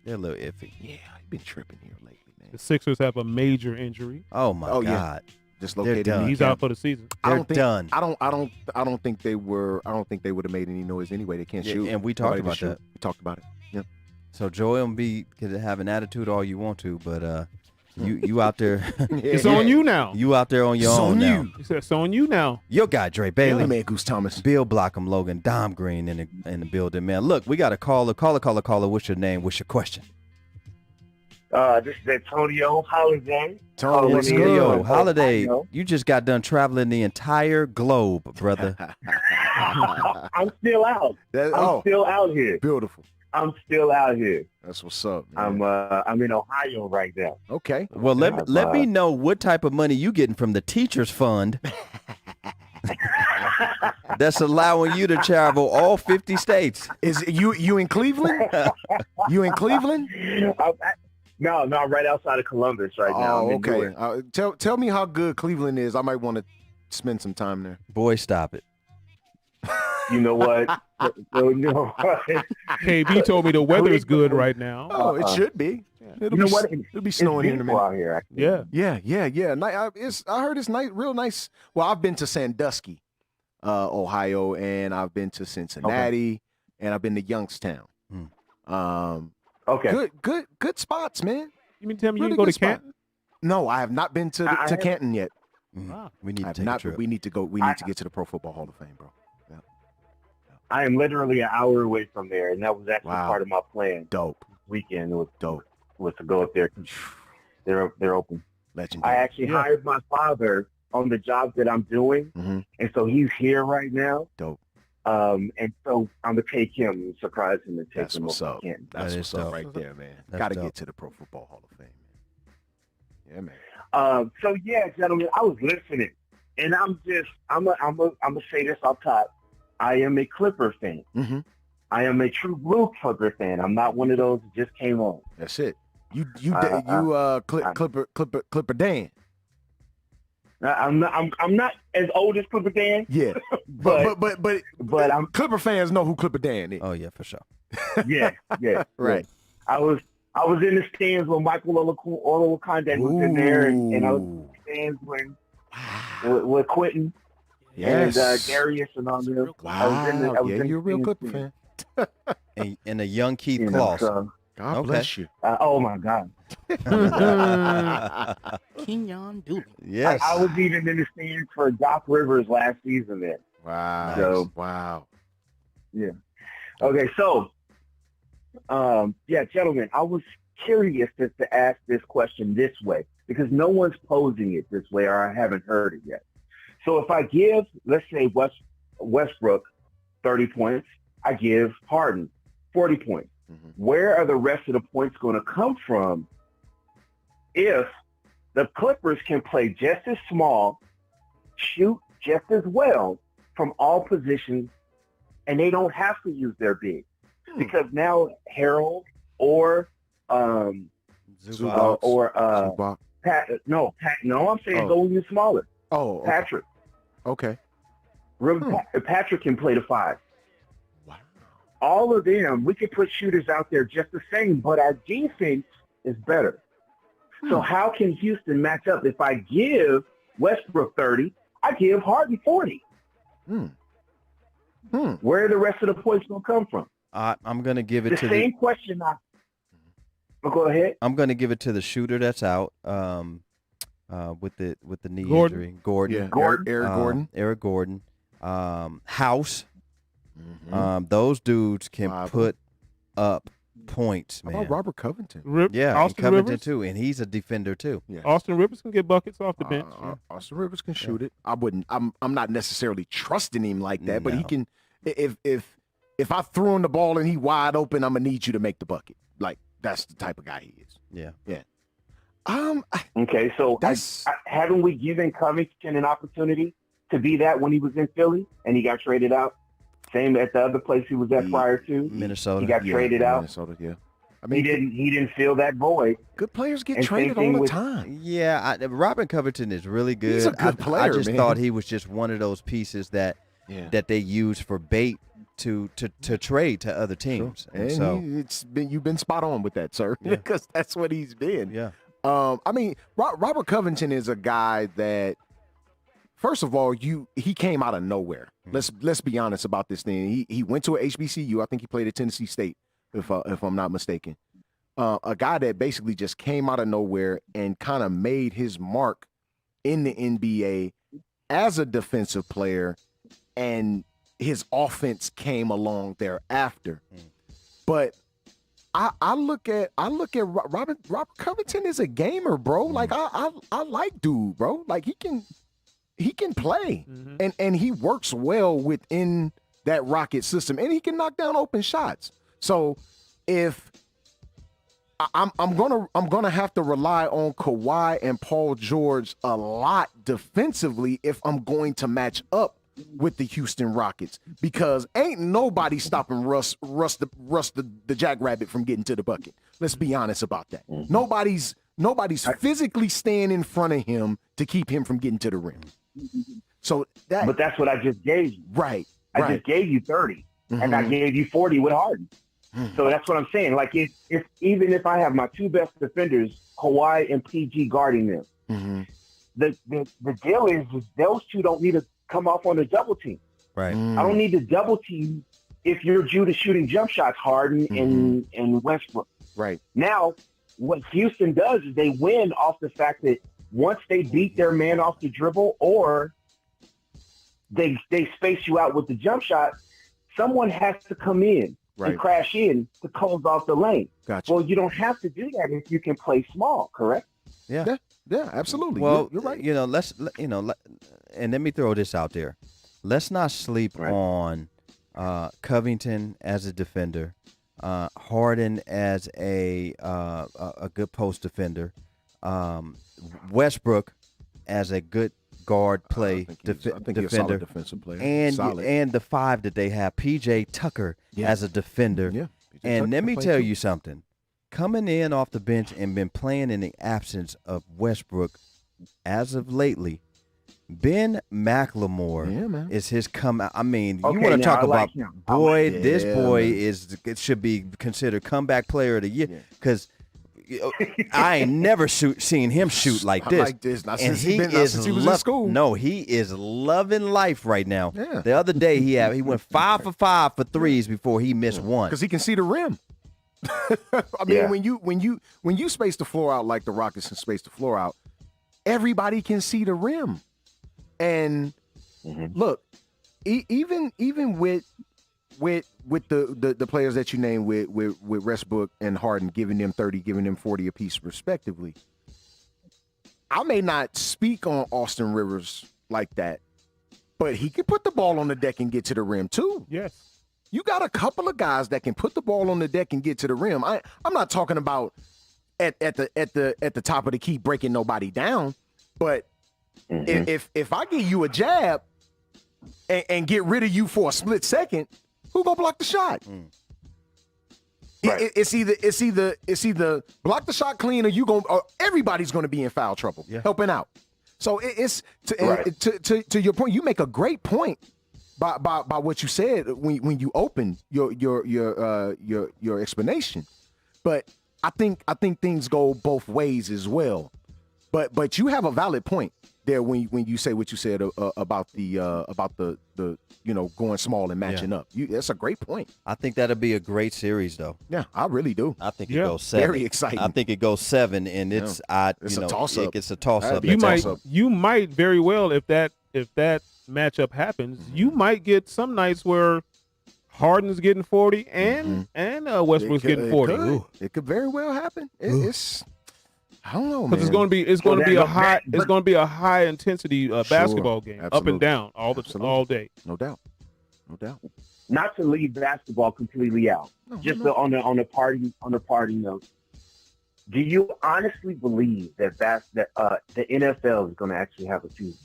Speaker 3: They're a little iffy.
Speaker 4: Yeah, I've been tripping here lately, man.
Speaker 5: The Sixers have a major injury.
Speaker 3: Oh my God.
Speaker 4: Yeah. Dislocated.
Speaker 3: They're done.
Speaker 5: He's out for the season.
Speaker 3: They're done.
Speaker 4: I don't think they would have made any noise anyway. They can't shoot.
Speaker 3: And we talked about that.
Speaker 4: We talked about it. Yep.
Speaker 3: So Joel Embiid could have an attitude all you want to, but you out there.
Speaker 5: It's on you now.
Speaker 3: You out there on your own now.
Speaker 5: It's on you now.
Speaker 3: Your guy Dre Bailey,
Speaker 4: man, Goose Thomas,
Speaker 3: Bill Blockham, Logan, Dom Green in the building, man. Look, we got a caller. Caller. What's your name? What's your question?
Speaker 8: This is Antonio Holiday.
Speaker 4: Tony, what's good?
Speaker 3: Yo, Holiday, you just got done traveling the entire globe, brother.
Speaker 8: I'm still out. I'm still out here.
Speaker 4: Beautiful.
Speaker 8: I'm still out here.
Speaker 4: That's what's up, man.
Speaker 8: I'm in Ohio right now.
Speaker 4: Okay.
Speaker 3: Well, let me know what type of money you getting from the teachers fund that's allowing you to travel all 50 states.
Speaker 4: Is you in Cleveland? You in Cleveland?
Speaker 8: No, I'm right outside of Columbus right now.
Speaker 4: Oh, okay. Tell me how good Cleveland is. I might want to spend some time there.
Speaker 3: Boy, stop it.
Speaker 8: You know what?
Speaker 5: KB told me the weather is good right now.
Speaker 4: Oh, it should be. It'll be snowing here in a minute.
Speaker 8: Out here, actually.
Speaker 4: Yeah. I heard it's nice, real nice. Well, I've been to Sandusky, Ohio, and I've been to Cincinnati, and I've been to Youngstown.
Speaker 8: Okay.
Speaker 4: Good spots, man.
Speaker 5: You mean tell me
Speaker 4: Really
Speaker 5: you can go
Speaker 4: good
Speaker 5: to Canton?
Speaker 4: No, I have not been to Canton yet.
Speaker 3: We need to take a trip.
Speaker 4: We need to go. We need to get to the Pro Football Hall of Fame, bro. Yeah.
Speaker 8: I am literally an hour away from there, and that was actually part of my plan.
Speaker 4: Dope.
Speaker 8: Weekend was dope. Was to go up there. They're open.
Speaker 4: Legendary.
Speaker 8: I actually hired my father on the job that I'm doing, and so he's here right now.
Speaker 4: Dope.
Speaker 8: And so I'm gonna take him and surprise him and take
Speaker 4: That's
Speaker 8: him
Speaker 4: what's
Speaker 8: over
Speaker 4: up.
Speaker 8: to Canton.
Speaker 4: That's what's up right there, man. Got to get to the Pro Football Hall of Fame, man. Yeah, man.
Speaker 8: So yeah, gentlemen, I was listening, and I'm gonna say this off top. I am a Clipper fan. I am a true blue Clipper fan. I'm not one of those that just came on.
Speaker 4: That's it. Clipper Dan.
Speaker 8: I'm not as old as Clipper Dan.
Speaker 4: Yeah, but I'm Clipper fans know who Clipper Dan is.
Speaker 3: Oh yeah, for sure.
Speaker 8: Yeah.
Speaker 4: Right.
Speaker 8: I was in the stands when Michael Olowokande was in there, and I was in the stands with Quentin and Darius and all them.
Speaker 4: Wow. You're a real Clipper fan.
Speaker 3: and a young Keith Claus.
Speaker 4: God bless you.
Speaker 8: Oh my God.
Speaker 6: Kenyon Dooley.
Speaker 3: Yes.
Speaker 8: I was even in the stands for Doc Rivers last season there.
Speaker 4: Wow.
Speaker 8: So,
Speaker 4: wow.
Speaker 8: Yeah. Okay, so gentlemen, I was curious to ask this question this way because no one's posing it this way or I haven't heard it yet. So if I give, let's say Westbrook 30 points, I give Harden 40 points. Where are the rest of the points going to come from if the Clippers can play just as small, shoot just as well from all positions, and they don't have to use their big? Because now Harold or
Speaker 4: Zubac.
Speaker 8: I'm saying go even smaller.
Speaker 4: Oh, okay.
Speaker 8: Patrick.
Speaker 4: Okay.
Speaker 8: Patrick can play the 5.
Speaker 4: Wow.
Speaker 8: All of them, we can put shooters out there just the same, but our defense is better. So how can Houston match up? If I give Westbrook 30, I give Harden 40. Where are the rest of the points going to come from?
Speaker 3: I'm going to give it
Speaker 8: the
Speaker 3: to
Speaker 8: same question. Go ahead.
Speaker 3: I'm going to give it to the shooter that's out with the knee
Speaker 5: Gordon.
Speaker 3: injury. Gordon.
Speaker 4: Yeah.
Speaker 3: Eric Gordon. House. Those dudes can put up points, man.
Speaker 4: How about Robert Covington?
Speaker 5: Austin
Speaker 3: Covington
Speaker 5: Rivers
Speaker 3: too, and he's a defender too.
Speaker 4: Yeah.
Speaker 5: Austin Rivers can get buckets off the bench.
Speaker 4: Austin Rivers can shoot it. I'm not necessarily trusting him like that, but he can. If I threw him the ball and he wide open, I'm gonna need you to make the bucket. Like that's the type of guy he is.
Speaker 3: Yeah.
Speaker 4: Yeah.
Speaker 8: Okay, so haven't we given Covington an opportunity to be that when he was in Philly and he got traded out? Same at the other place he was at prior to
Speaker 3: Minnesota.
Speaker 8: He got traded out.
Speaker 4: Minnesota, yeah. I mean,
Speaker 8: he didn't fill that void.
Speaker 4: Good players get
Speaker 8: And
Speaker 4: traded
Speaker 8: same thing
Speaker 4: all the
Speaker 8: with-
Speaker 4: time.
Speaker 3: Yeah, Robin Covington is really good.
Speaker 4: He's a good player,
Speaker 3: I just
Speaker 4: man.
Speaker 3: thought he was just one of those pieces that they use for bait to trade to other teams.
Speaker 4: And
Speaker 3: so
Speaker 4: you've been spot on with that, sir, because that's what he's been.
Speaker 3: Yeah.
Speaker 4: I mean, Robert Covington is a guy that, first of all, he came out of nowhere. Let's be honest about this thing. He went to a HBCU. I think he played at Tennessee State, if I'm not mistaken. A guy that basically just came out of nowhere and kind of made his mark in the NBA as a defensive player, and his offense came along thereafter. But I look at Robert Covington is a gamer, bro. Like I like dude, bro. Like he can play, and he works well within that Rocket system, and he can knock down open shots. So if I'm gonna have to rely on Kawhi and Paul George a lot defensively if I'm going to match up with the Houston Rockets, because ain't nobody stopping Russ the Jackrabbit from getting to the bucket. Let's be honest about that. Nobody's physically staying in front of him to keep him from getting to the rim. So
Speaker 8: but that's what I just gave you.
Speaker 4: Right.
Speaker 8: I just gave you 30, and I gave you 40 with Harden. So that's what I'm saying. Like if even if I have my two best defenders, Kawhi and PG, guarding them, the deal is those two don't need to come off on a double team.
Speaker 3: Right.
Speaker 8: I don't need to double team if you're due to shooting jump shots, Harden and Westbrook.
Speaker 4: Right.
Speaker 8: Now, what Houston does is they win off the fact that once they beat their man off the dribble or they space you out with the jump shot, someone has to come in and crash in to close off the lane.
Speaker 4: Gotcha.
Speaker 8: Well, you don't have to do that if you can play small, correct?
Speaker 3: Yeah.
Speaker 4: Yeah, absolutely.
Speaker 3: Well,
Speaker 4: you're right.
Speaker 3: And let me throw this out there. Let's not sleep on Covington as a defender, Harden as a good post defender, Westbrook as a good guard play defender,
Speaker 4: he's a solid defensive player.
Speaker 3: and the five that they have, PJ Tucker as a defender.
Speaker 4: Yeah.
Speaker 3: And let me tell you something. Coming in off the bench and been playing in the absence of Westbrook as of lately, Ben Mclemore is his come out. I mean, you want to talk about boy, this boy should be considered comeback player of the year because I ain't never seen him shoot like this.
Speaker 4: Like this. Not
Speaker 3: And
Speaker 4: since
Speaker 3: he
Speaker 4: since he was in school.
Speaker 3: No, he is loving life right now.
Speaker 4: Yeah.
Speaker 3: The other day he went 5 for 5 for threes before he missed one.
Speaker 4: Because he can see the rim. I mean, when you space the floor out like the Rockets can space the floor out, everybody can see the rim. And look, even with the players that you named with Westbrook and Harden, giving them 30, giving them 40 apiece respectively, I may not speak on Austin Rivers like that, but he can put the ball on the deck and get to the rim too.
Speaker 5: Yes.
Speaker 4: You got a couple of guys that can put the ball on the deck and get to the rim. I'm not talking about at the top of the key breaking nobody down, but if I give you a jab and get rid of you for a split second, who gonna block the shot?
Speaker 8: Right.
Speaker 4: It's either block the shot clean or everybody's gonna be in foul trouble helping out. So it's to your point. You make a great point by what you said when you opened your explanation. But I think things go both ways as well. But you have a valid point there when you say what you said about the going small and matching up. That's a great point.
Speaker 3: I think that'll be a great series, though.
Speaker 4: Yeah, I really do.
Speaker 3: I think it goes 7.
Speaker 4: Very exciting.
Speaker 3: I think it goes 7, and it's
Speaker 4: a toss-up.
Speaker 3: It's a toss-up.
Speaker 5: You might very well, if that matchup happens, you might get some nights where Harden's getting 40 and Westbrook's getting 40.
Speaker 4: It could very well happen. It's I don't know, man.
Speaker 5: Because it's going to be a high intensity basketball game,
Speaker 4: Absolutely.
Speaker 5: up and down all day.
Speaker 4: No doubt.
Speaker 8: Not to leave basketball completely out, on the party note. Do you honestly believe that the NFL is going to actually have a season?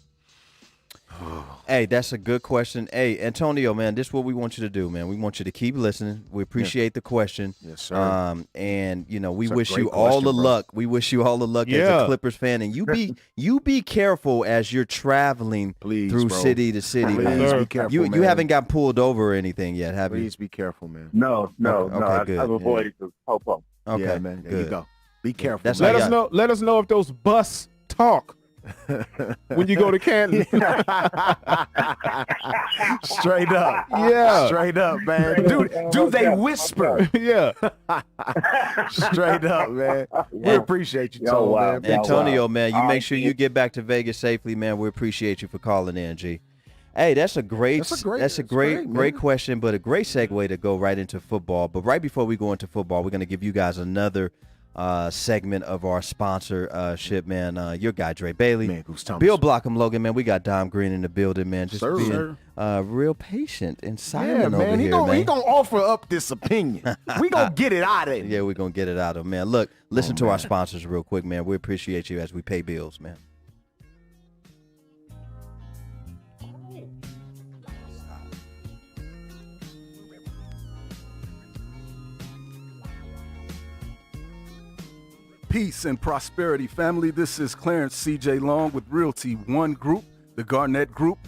Speaker 3: Hey, that's a good question. Hey, Antonio, man, this is what we want you to do, man. We want you to keep listening. We appreciate the question.
Speaker 4: Yes, sir.
Speaker 3: And you know, we
Speaker 4: That's a
Speaker 3: wish you
Speaker 4: great
Speaker 3: all
Speaker 4: question,
Speaker 3: the
Speaker 4: bro.
Speaker 3: luck. We wish you all the luck as a Clippers fan, and you be careful as you're traveling through
Speaker 4: bro.
Speaker 3: city to city,
Speaker 4: Please
Speaker 3: man.
Speaker 4: be careful,
Speaker 3: You
Speaker 4: man.
Speaker 3: haven't got pulled over or anything yet, have you?
Speaker 4: Please be careful, man.
Speaker 8: No.
Speaker 3: Okay, good.
Speaker 8: I've avoided the popo.
Speaker 3: Okay,
Speaker 4: Yeah, man. There
Speaker 3: good.
Speaker 4: you go. Be careful.
Speaker 3: That's
Speaker 4: man.
Speaker 5: Let us know if those bus talk when you go to Canton.
Speaker 4: Straight up.
Speaker 5: Yeah.
Speaker 4: Straight up, man. Do they whisper?
Speaker 5: Yeah.
Speaker 4: Straight up, man. We appreciate you,
Speaker 8: Yo,
Speaker 4: Tone,
Speaker 8: wow.
Speaker 4: man.
Speaker 3: Antonio, man, you
Speaker 8: All
Speaker 3: make
Speaker 8: right,
Speaker 3: sure
Speaker 8: man.
Speaker 3: you get back to Vegas safely, man. We appreciate you for calling in, G. Hey, that's a great
Speaker 4: great,
Speaker 3: question, but a great segue to go right into football. But right before we go into football, we're going to give you guys another segment of our sponsorship, man. Your guy, Dre Bailey.
Speaker 4: Man, Goose Thomas.
Speaker 3: Bill Blockham, Logan, man. We got Dom Green in the building, man. Just
Speaker 4: Sir.
Speaker 3: being real patient and
Speaker 4: Yeah,
Speaker 3: silent over
Speaker 4: man. He
Speaker 3: here,
Speaker 4: gonna,
Speaker 3: man.
Speaker 4: he gonna offer up this opinion. We gonna get it out of him.
Speaker 3: Yeah, we're going to get it out of him, man. Look, listen to our sponsors real quick, man. We appreciate you as we pay bills, man.
Speaker 1: Peace and prosperity, family. This is Clarence C.J. Long with Realty One Group, the Garnett Group,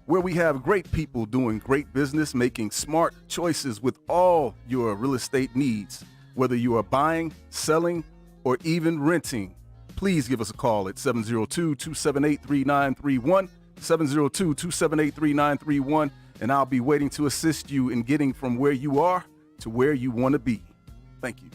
Speaker 1: where we have great people doing great business, making smart choices with all your real estate needs. Whether you are buying, selling, or even renting, please give us a call at 702-278-3931, 702-278-3931, and I'll be waiting to assist you in getting from where you are to where you want to be. Thank you.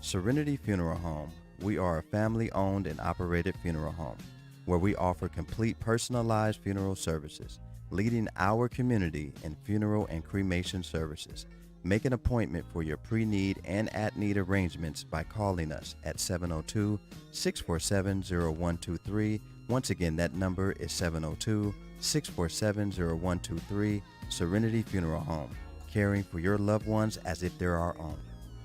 Speaker 3: Serenity Funeral Home. We are a family-owned and operated funeral home where we offer complete personalized funeral services, leading our community in funeral and cremation services. Make an appointment for your pre-need and at-need arrangements by calling us at 702-647-0123. Once again, that number is 702-647-0123. Serenity Funeral Home, caring for your loved ones as if they're our own.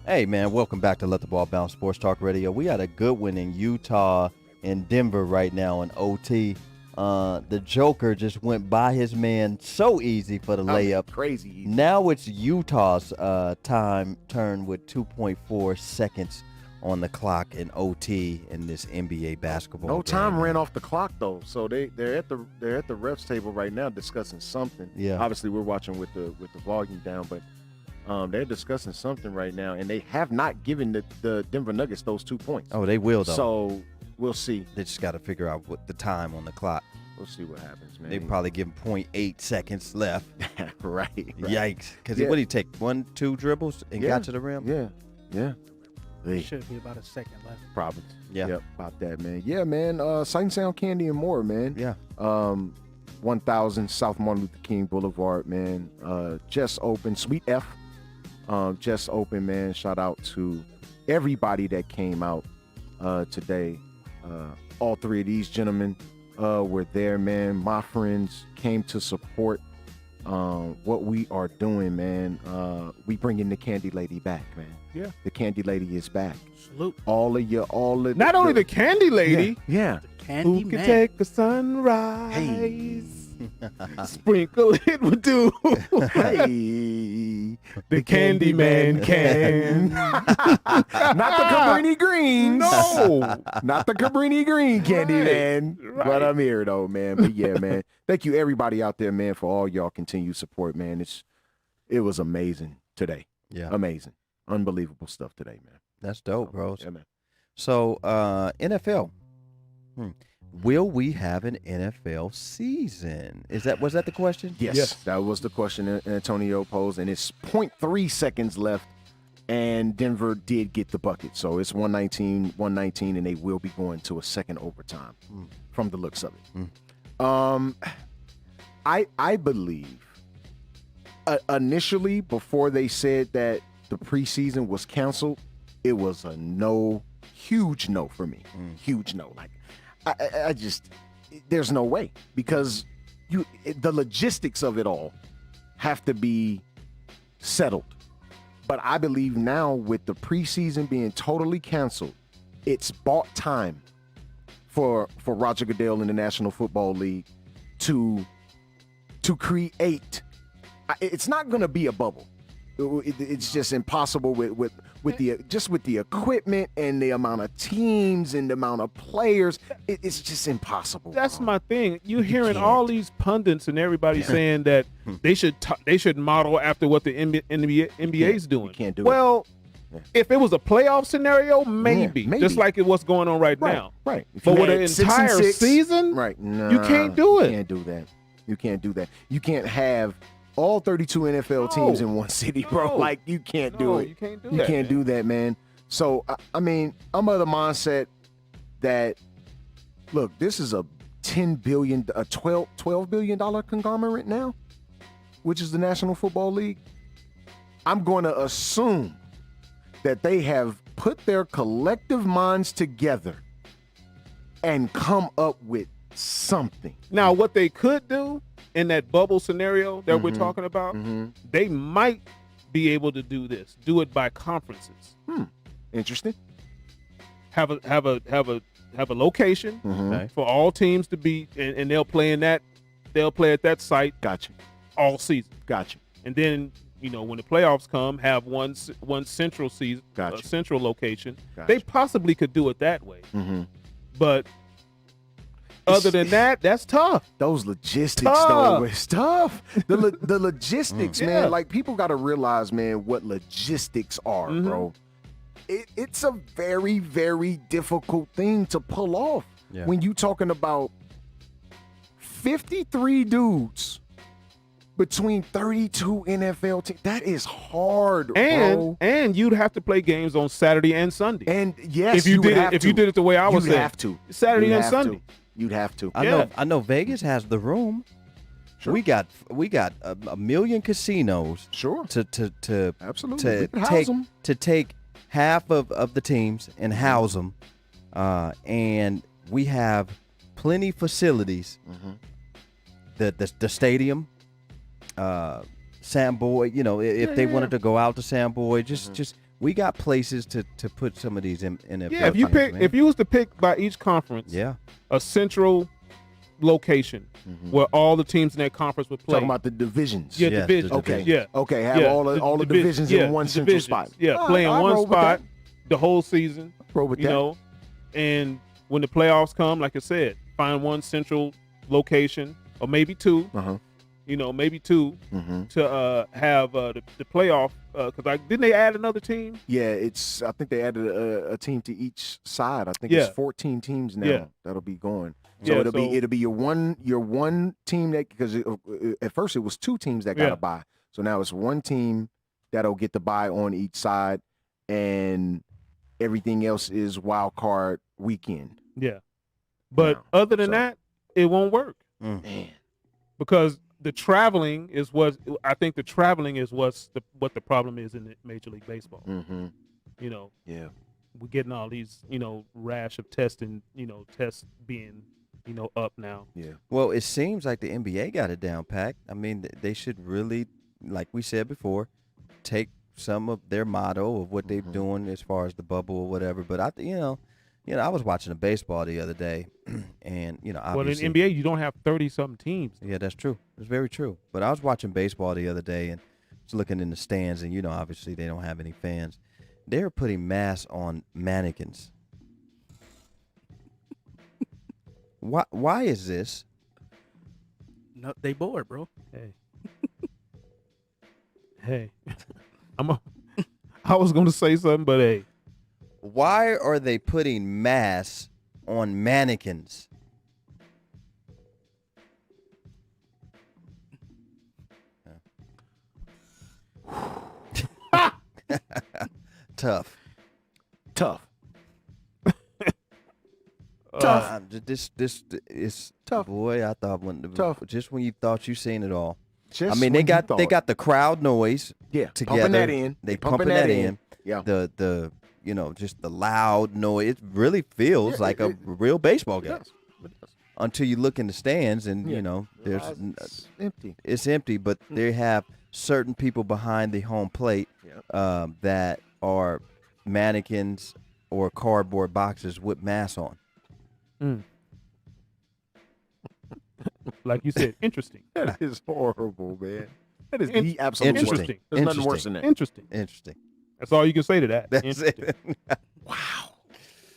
Speaker 3: Hey, man, welcome back to Let the Ball Bounce Sports Talk Radio. We had a good one in Utah and Denver right now in OT. The Joker just went by his man so easy for the layup.
Speaker 4: Crazy easy.
Speaker 3: Now it's Utah's turn with 2.4 seconds on the clock in OT in this NBA basketball.
Speaker 4: No
Speaker 3: game.
Speaker 4: time ran off the clock though, so they're at the refs table right now discussing something.
Speaker 3: Yeah.
Speaker 4: Obviously, we're watching with the volume down, but they're discussing something right now, and they have not given the Denver Nuggets those 2 points.
Speaker 3: Oh, they will though.
Speaker 4: So we'll see.
Speaker 3: They just got to figure out what the time on the clock.
Speaker 4: We'll see what happens, man.
Speaker 3: They probably give him 0.8 seconds left.
Speaker 4: right.
Speaker 3: Yikes! Because
Speaker 4: Yeah.
Speaker 3: what did he take? 1-2 dribbles and
Speaker 4: Yeah.
Speaker 3: got to the rim.
Speaker 4: Yeah. They
Speaker 6: Should be about a second left.
Speaker 4: probably.
Speaker 3: Yeah.
Speaker 4: Yep, about that, man. Yeah, man. Sight and Sound Candy and more, man.
Speaker 3: Yeah.
Speaker 4: 1000 South Martin Luther King Boulevard, man. Just open. Sweet F. Just open, man. Shout out to everybody that came out today. All three of these gentlemen were there, man. My friends came to support what we are doing, man. We bringing the Candy Lady back, man.
Speaker 5: Yeah.
Speaker 4: The Candy Lady is back.
Speaker 6: Salute.
Speaker 5: Not only the candy lady,
Speaker 4: Yeah.
Speaker 6: Candy
Speaker 5: who can
Speaker 6: man.
Speaker 5: take a sunrise, sprinkle it with dew.
Speaker 4: Hey.
Speaker 5: The candy man can.
Speaker 4: Not the Cabrini Greens.
Speaker 5: No.
Speaker 4: Not the Cabrini Green Candy
Speaker 5: Right,
Speaker 4: Man.
Speaker 5: right.
Speaker 4: But I'm here though, man. But yeah, man. Thank you everybody out there, man, for all y'all continued support, man. It was amazing today.
Speaker 3: Yeah.
Speaker 4: Amazing. Unbelievable stuff today, man.
Speaker 3: That's dope, bros.
Speaker 4: Yeah, man.
Speaker 3: So, NFL. Will we have an NFL season? Was that the question?
Speaker 4: Yes. That was the question Antonio posed, and it's 0.3 seconds left, and Denver did get the bucket. So it's 119, and they will be going to a second overtime from the looks of it. I believe initially, before they said that the preseason was canceled, it was a huge no for me. Huge no. Like, I just, there's no way, because the logistics of it all have to be settled. But I believe now, with the preseason being totally canceled, it's bought time for Roger Goodell and the National Football League to create. It's not going to be a bubble. It's just impossible with the equipment and the amount of teams and the amount of players. It's just impossible.
Speaker 5: That's my thing. You're hearing all these pundits and everybody saying that they should model after what the NBA is doing.
Speaker 4: You can't do it.
Speaker 5: Well, if it was a playoff scenario, maybe. Just like it what's going on right now.
Speaker 4: Right.
Speaker 5: But with an entire season,
Speaker 4: no,
Speaker 5: you can't do it.
Speaker 4: You can't do that. You can't do that. You can't have all 32 NFL teams in one city, bro. Like, you can't do it.
Speaker 5: You can't do
Speaker 4: that. You can't do that, man. So, I mean, I'm of the mindset that, look, this is a $10 billion, a $12 billion conglomerate now, which is the National Football League. I'm going to assume that they have put their collective minds together and come up with something.
Speaker 5: Now, what they could do in that bubble scenario that we're talking about, they might be able to do this. Do it by conferences.
Speaker 4: Interesting.
Speaker 5: Have a location for all teams to be, and they'll play in that. They'll play at that site.
Speaker 4: Gotcha.
Speaker 5: All season.
Speaker 4: Gotcha.
Speaker 5: And then, you know, when the playoffs come, have one central season,
Speaker 4: Gotcha.
Speaker 5: Central location.
Speaker 4: Gotcha.
Speaker 5: They possibly could do it that way. But other than that, that's tough.
Speaker 4: Those logistics, though, it's tough. The logistics, man. Like, people got to realize, man, what logistics are, bro. It's a very, very difficult thing to pull off when you talking about 53 dudes between 32 NFL teams. That is hard, bro.
Speaker 5: And you'd have to play games on Saturday and Sunday.
Speaker 4: And yes,
Speaker 5: if you did it the way I was saying,
Speaker 4: you'd have to.
Speaker 5: Saturday and Sunday.
Speaker 4: You'd have to.
Speaker 3: I know Vegas has the room.
Speaker 4: Sure.
Speaker 3: We got a million casinos.
Speaker 4: Sure.
Speaker 3: To
Speaker 4: absolutely
Speaker 3: to take half of the teams and house them, and we have plenty facilities. The stadium, Sam Boyd. You know, if they wanted to go out to Sam Boyd, just we got places to put some of these in NFL teams,
Speaker 5: if you was to pick by each conference, a central location where all the teams in that conference would play.
Speaker 4: Talking about the divisions.
Speaker 5: Divisions.
Speaker 4: Okay. Okay. Have all the divisions in one central spot.
Speaker 5: Play in one spot the whole season.
Speaker 4: Roll with that.
Speaker 5: Know, and when the playoffs come, like I said, find one central location or maybe two. Maybe two to have the playoff. Because didn't they add another team?
Speaker 4: Yeah, I think they added a team to each side. I think it's 14 teams now that'll be going. So it'll be your one team that, because at first it was two teams that got a bye. So now it's one team that'll get the bye on each side, and everything else is wild card weekend.
Speaker 5: Yeah, but other than that, it won't work.
Speaker 4: Man,
Speaker 5: because the traveling is what I think. The traveling is what the problem is in Major League Baseball. You know, we're getting all these rash of testing. Tests being up now.
Speaker 4: Yeah.
Speaker 3: Well, it seems like the NBA got it down pat. I mean, they should really, like we said before, take some of their motto of what they're doing as far as the bubble or whatever. But I was watching a baseball the other day, and obviously,
Speaker 5: in NBA you don't have 30-something teams.
Speaker 3: Yeah, that's true. It's very true. But I was watching baseball the other day and was looking in the stands, and obviously they don't have any fans. They're putting masks on mannequins. Why is this?
Speaker 6: No, they bored, bro.
Speaker 5: Hey, I was gonna say something, but hey.
Speaker 3: Why are they putting masks on mannequins? Tough.
Speaker 4: Tough.
Speaker 3: This is
Speaker 4: tough,
Speaker 3: boy. I thought just when you thought you seen it all. They got the crowd noise.
Speaker 4: Together.
Speaker 3: Pumping
Speaker 4: that in.
Speaker 3: They pumping that in.
Speaker 4: Yeah.
Speaker 3: The just the loud noise. It really feels like a real baseball game.
Speaker 4: It does.
Speaker 3: Until you look in the stands and there's
Speaker 4: it's empty.
Speaker 3: It's empty, but they have certain people behind the home plate that are mannequins or cardboard boxes with masks on.
Speaker 5: Like you said, interesting.
Speaker 4: That is horrible, man. That is
Speaker 5: In-
Speaker 4: the absolute worst.
Speaker 5: interesting.
Speaker 4: There's nothing worse than that.
Speaker 5: Interesting.
Speaker 3: Interesting.
Speaker 5: That's all you can say to that.
Speaker 3: That's
Speaker 5: Interesting.
Speaker 3: it.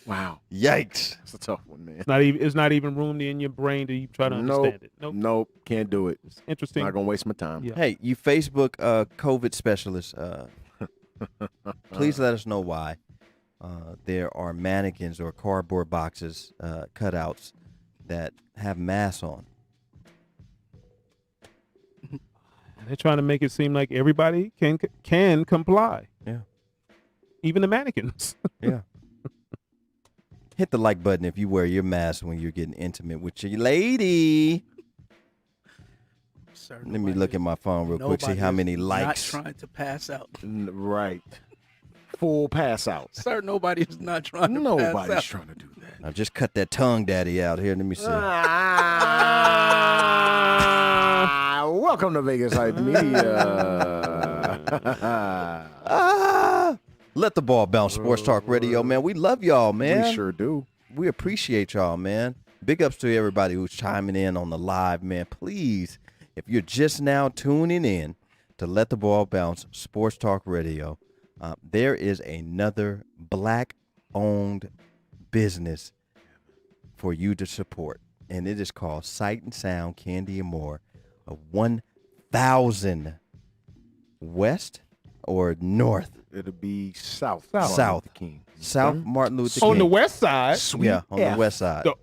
Speaker 4: Wow.
Speaker 3: Yikes.
Speaker 4: That's a tough one, man.
Speaker 5: It's not even room in your brain to try to understand it.
Speaker 4: Nope. Can't do it.
Speaker 5: It's interesting.
Speaker 4: Not gonna waste my time.
Speaker 5: Yeah.
Speaker 3: Hey, you Facebook COVID specialists, please let us know why there are mannequins or cardboard boxes, cutouts that have masks on.
Speaker 5: They're trying to make it seem like everybody can comply.
Speaker 3: Yeah.
Speaker 5: Even the mannequins.
Speaker 3: Yeah. Hit the like button if you wear your mask when you're getting intimate with your lady.
Speaker 6: Sir,
Speaker 3: Let me look at my phone real quick, see how many likes.
Speaker 6: Not trying to pass out.
Speaker 4: Right. Full pass out.
Speaker 6: Sir, nobody is not trying to pass
Speaker 4: Nobody's
Speaker 6: out.
Speaker 4: trying to do that.
Speaker 3: Now just cut that tongue daddy out here. Let me see.
Speaker 4: Welcome to Vegas Hype Media.
Speaker 3: Let the ball bounce. Sports Talk Radio, man. We love y'all, man.
Speaker 4: We sure do.
Speaker 3: We appreciate y'all, man. Big ups to everybody who's chiming in on the live, man. Please, if you're just now tuning in to Let the Ball Bounce Sports Talk Radio, there is another black-owned business for you to support, and it is called Sight and Sound Candy and More of 1000 West or North?
Speaker 4: It'll be south.
Speaker 3: South.
Speaker 4: King.
Speaker 3: South Martin Luther King.
Speaker 5: On the west side.
Speaker 3: Yeah, on the west side.
Speaker 5: The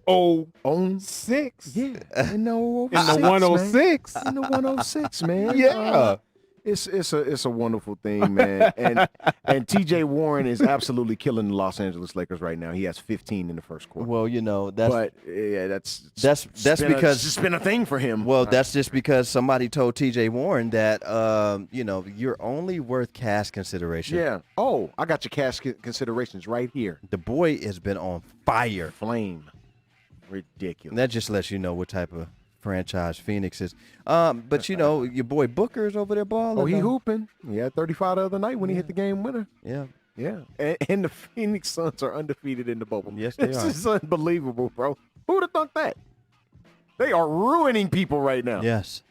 Speaker 5: 06.
Speaker 4: Yeah. In the
Speaker 5: 106.
Speaker 4: In the 106, man.
Speaker 3: Yeah.
Speaker 4: It's a wonderful thing, man. And TJ Warren is absolutely killing the Los Angeles Lakers right now. He has 15 in the first quarter.
Speaker 3: Well, you know, that's
Speaker 4: that's
Speaker 3: because
Speaker 4: it's been a thing for him.
Speaker 3: Well, that's just because somebody told TJ Warren that you're only worth cash consideration.
Speaker 4: Yeah. Oh, I got your cash considerations right here.
Speaker 3: The boy has been on fire.
Speaker 4: Flame. Ridiculous.
Speaker 3: And that just lets you know what type of franchise Phoenix is. But your boy Booker's over there balling.
Speaker 4: Oh, he hooping. He had 35 the other night when he hit the game winner.
Speaker 3: Yeah.
Speaker 4: Yeah. And the Phoenix Suns are undefeated in the bubble.
Speaker 3: Yes, they
Speaker 4: This
Speaker 3: are.
Speaker 4: is unbelievable, bro. Who would have thought that? They are ruining people right now.
Speaker 3: Yes.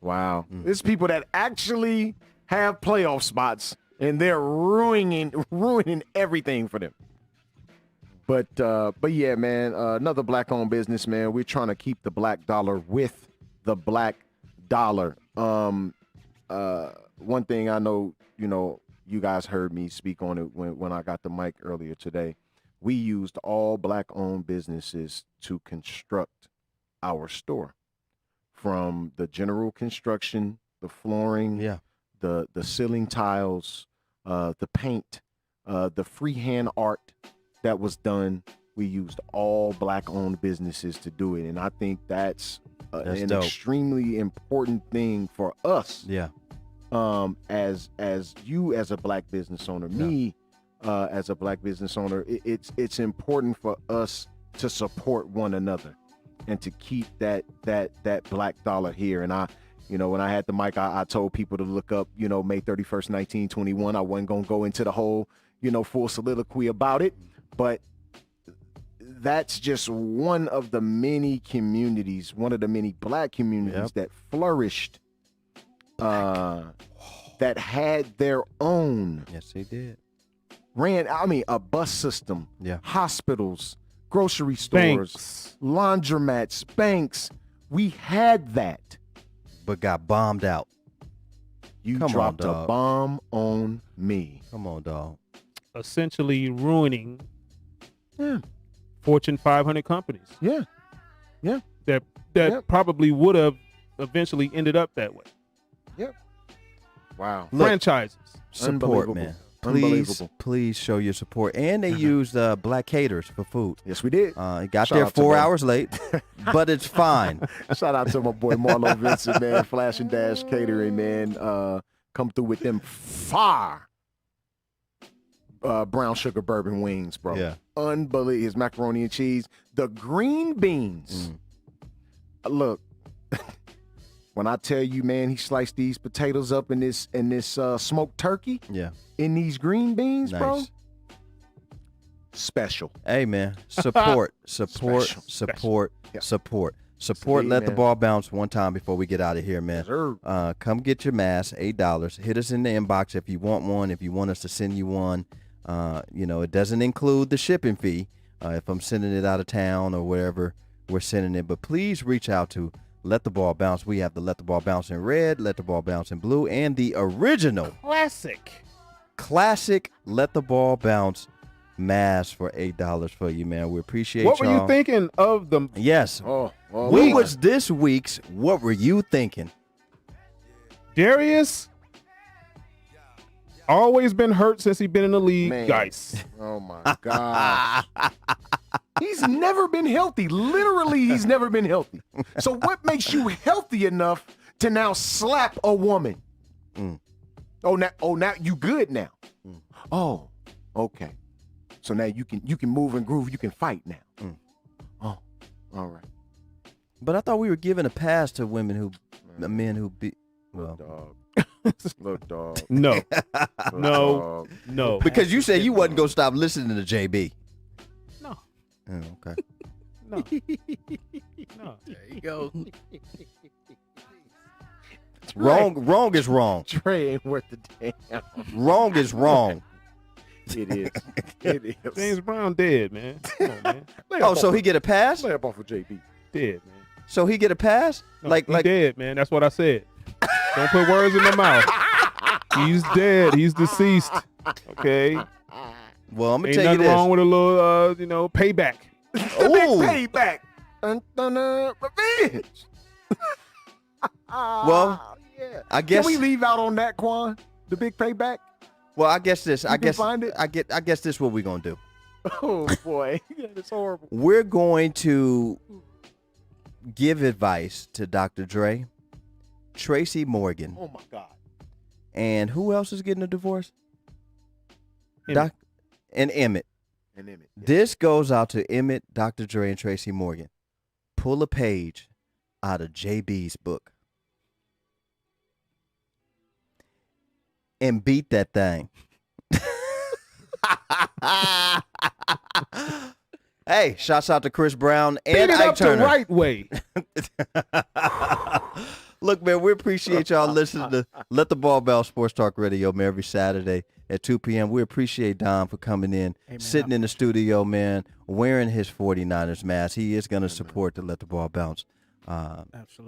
Speaker 4: Wow. There's people that actually have playoff spots, and they're ruining everything for them. But yeah, man, another black-owned business, man. We're trying to keep the black dollar with the black dollar. One thing I know, you guys heard me speak on it when I got the mic earlier today. We used all black-owned businesses to construct our store, from the general construction, the flooring, the ceiling tiles, the paint, the freehand art that was done. We used all black-owned businesses to do it, and I think that's an
Speaker 3: dope.
Speaker 4: extremely important thing for us.
Speaker 3: Yeah.
Speaker 4: As you as a black business owner, me as a black business owner, it's important for us to support one another and to keep that black dollar here. And when I had the mic, I told people to look up, May 31st, 1921. I wasn't gonna go into the whole, full soliloquy about it. But that's just one of the many communities, one of the many black communities that flourished, that had their own.
Speaker 3: Yes, they did.
Speaker 4: A bus system,
Speaker 3: Yeah.
Speaker 4: hospitals, grocery stores,
Speaker 5: Banks.
Speaker 4: laundromats, banks. We had that.
Speaker 3: But got bombed out.
Speaker 4: You
Speaker 3: Come on,
Speaker 4: dropped a
Speaker 3: dog.
Speaker 4: bomb on me.
Speaker 3: Come on, dog.
Speaker 5: Essentially ruining
Speaker 4: Yeah.
Speaker 5: Fortune 500 companies
Speaker 4: Yeah. Yeah.
Speaker 5: that
Speaker 4: Yep.
Speaker 5: probably would have eventually ended up that way.
Speaker 4: Wow.
Speaker 3: Look,
Speaker 5: Franchises.
Speaker 3: support,
Speaker 4: Unbelievable.
Speaker 3: man.
Speaker 4: Unbelievable.
Speaker 3: Please show your support. And they used black caterers for food.
Speaker 4: Yes, we did.
Speaker 3: It got
Speaker 4: Shout
Speaker 3: there
Speaker 4: out to
Speaker 3: 4
Speaker 4: them.
Speaker 3: hours late, but it's fine.
Speaker 4: Shout out to my boy Marlo Vincent, man. Flash and Dash Catering, man. Come through with them fire brown sugar bourbon wings, bro.
Speaker 3: Yeah.
Speaker 4: Unbelievable. His macaroni and cheese. The green beans. Look, when I tell you, man, he sliced these potatoes up in this smoked turkey
Speaker 3: Yeah.
Speaker 4: in these green beans, bro.
Speaker 3: Nice.
Speaker 4: Special.
Speaker 3: Hey, man, support.
Speaker 4: Special. Yeah.
Speaker 3: Support.
Speaker 4: See,
Speaker 3: Let the
Speaker 4: man.
Speaker 3: ball bounce one time before we get out of here, man.
Speaker 4: Yes, sir.
Speaker 3: Come get your mask, $8. Hit us in the inbox if you want one. If you want us to send you one, it doesn't include the shipping fee. If I'm sending it out of town or wherever we're sending it, but please reach out to Let the Ball Bounce. We have the Let the Ball Bounce in red, Let the Ball Bounce in blue, and the original classic Let the Ball Bounce mask for $8 for you, man. We appreciate y'all.
Speaker 5: What were you thinking of the?
Speaker 3: Yes.
Speaker 4: Oh,
Speaker 3: What was this week's What Were You Thinking?
Speaker 5: Darius always been hurt since he been in the league,
Speaker 4: Man.
Speaker 5: guys.
Speaker 4: Oh my God. He's never been healthy. Literally, he's never been healthy. So what makes you healthy enough to now slap a woman? Oh, now you good now. Oh, okay. So now you can move and groove. You can fight now. Oh, all right.
Speaker 3: But I thought we were giving a pass to men who beat. Well,
Speaker 4: Dog. Look, dog.
Speaker 5: No,
Speaker 4: Look,
Speaker 5: no,
Speaker 4: dog.
Speaker 5: no.
Speaker 3: because you said you wasn't gonna stop listening to JB.
Speaker 5: No.
Speaker 3: Oh, okay.
Speaker 5: No. No.
Speaker 6: There you go.
Speaker 3: Wrong is wrong.
Speaker 4: Trey ain't worth the damn.
Speaker 3: Wrong is wrong.
Speaker 4: It is. It is.
Speaker 5: James Brown dead, man. Come on, man.
Speaker 3: Oh, so he get a pass?
Speaker 4: Lay up off of JB.
Speaker 5: Dead, man.
Speaker 3: So he get a pass?
Speaker 5: No, he dead, man. That's what I said. Don't put words in my mouth. He's dead. He's deceased. Okay.
Speaker 3: Well, I'm gonna
Speaker 5: Ain't
Speaker 3: tell you
Speaker 5: nothing
Speaker 3: this.
Speaker 5: wrong with a little, payback.
Speaker 3: Ooh.
Speaker 4: Big payback. Revenge.
Speaker 3: Well,
Speaker 4: yeah.
Speaker 3: I guess.
Speaker 4: Can we leave out on that, Quan? The big payback?
Speaker 3: Well, I guess this.
Speaker 4: You can find it?
Speaker 3: I guess this is what we're gonna do.
Speaker 4: Oh boy, it's horrible.
Speaker 3: We're going to give advice to Dr. Dre, Tracy Morgan,
Speaker 4: Oh my God.
Speaker 3: and who else is getting a divorce?
Speaker 5: Emmett.
Speaker 3: And Emmett.
Speaker 4: And Emmett. Yeah.
Speaker 3: This goes out to Emmett, Dr. Dre, and Tracy Morgan. Pull a page out of JB's book and beat that thing. Hey, shouts out to Chris Brown and
Speaker 5: Beat it
Speaker 3: Ike
Speaker 5: up
Speaker 3: Turner.
Speaker 5: the right way.
Speaker 3: Look, man, we appreciate y'all listening to Let the Ball Bounce Sports Talk Radio, man, every Saturday at 2 p.m. We appreciate Don for coming in, sitting in the studio, man, wearing his 49ers mask. He is going to support the Let the Ball Bounce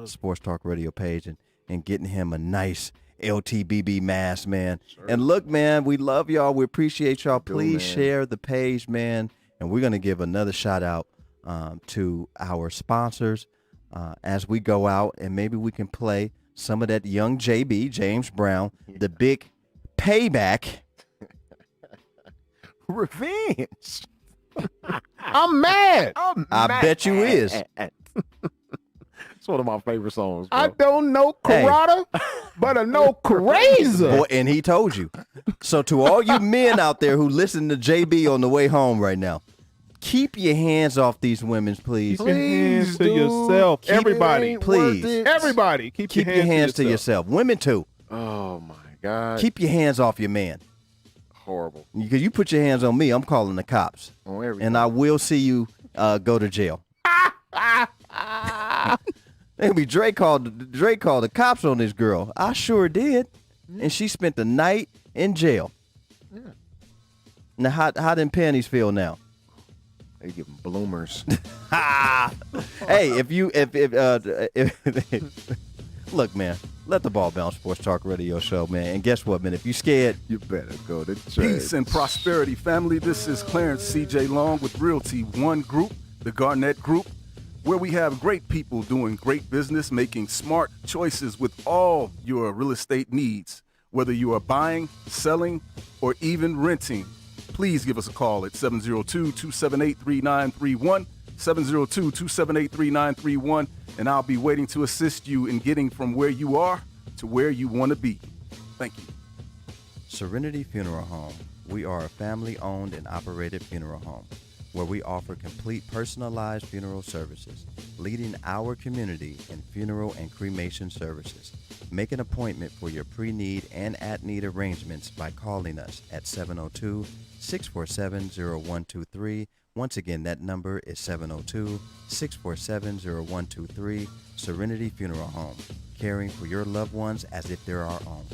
Speaker 3: Sports Talk Radio page and getting him a nice LTBB mask, man. Sure. And look, man, we love y'all. We appreciate y'all. Please share the page, man. And we're going to give another shout out to our sponsors as we go out, and maybe we can play some of that young JB, James Brown, the big payback.
Speaker 4: Revenge. I'm mad.
Speaker 3: I bet you is.
Speaker 4: It's one of my favorite songs, bro.
Speaker 5: I don't know karate, but I know crazy.
Speaker 3: Boy, and he told you. So to all you men out there who listen to JB on the way home right now, keep your hands off these women, please.
Speaker 5: Keep your hands to yourself. Everybody,
Speaker 3: please.
Speaker 5: Everybody, keep your
Speaker 3: hands to yourself. Women too.
Speaker 4: Oh my God.
Speaker 3: Keep your hands off your man.
Speaker 4: Horrible.
Speaker 3: Because you put your hands on me, I'm calling the cops.
Speaker 4: On everything.
Speaker 3: And I will see you go to jail. Maybe Drake called the cops on this girl. I sure did. And she spent the night in jail.
Speaker 4: Yeah.
Speaker 3: Now how them panties feel now?
Speaker 4: They give them bloomers.
Speaker 3: Hey, if look, man, Let the Ball Bounce Sports Talk Radio Show, man. And guess what, man? If you scared,
Speaker 4: You better go to church.
Speaker 1: Peace and prosperity, family. This is Clarence C.J. Long with Realty One Group, the Garnett Group, where we have great people doing great business, making smart choices with all your real estate needs. Whether you are buying, selling, or even renting, please give us a call at 702-278-3931, 702-278-3931, and I'll be waiting to assist you in getting from where you are to where you want to be. Thank you.
Speaker 3: Serenity Funeral Home. We are a family-owned and operated funeral home. where we offer complete personalized funeral services, leading our community in funeral and cremation services. Make an appointment for your pre-need and at-need arrangements by calling us at 702-647-0123. Once again, that number is 702-647-0123. Serenity Funeral Home, caring for your loved ones as if they're our own.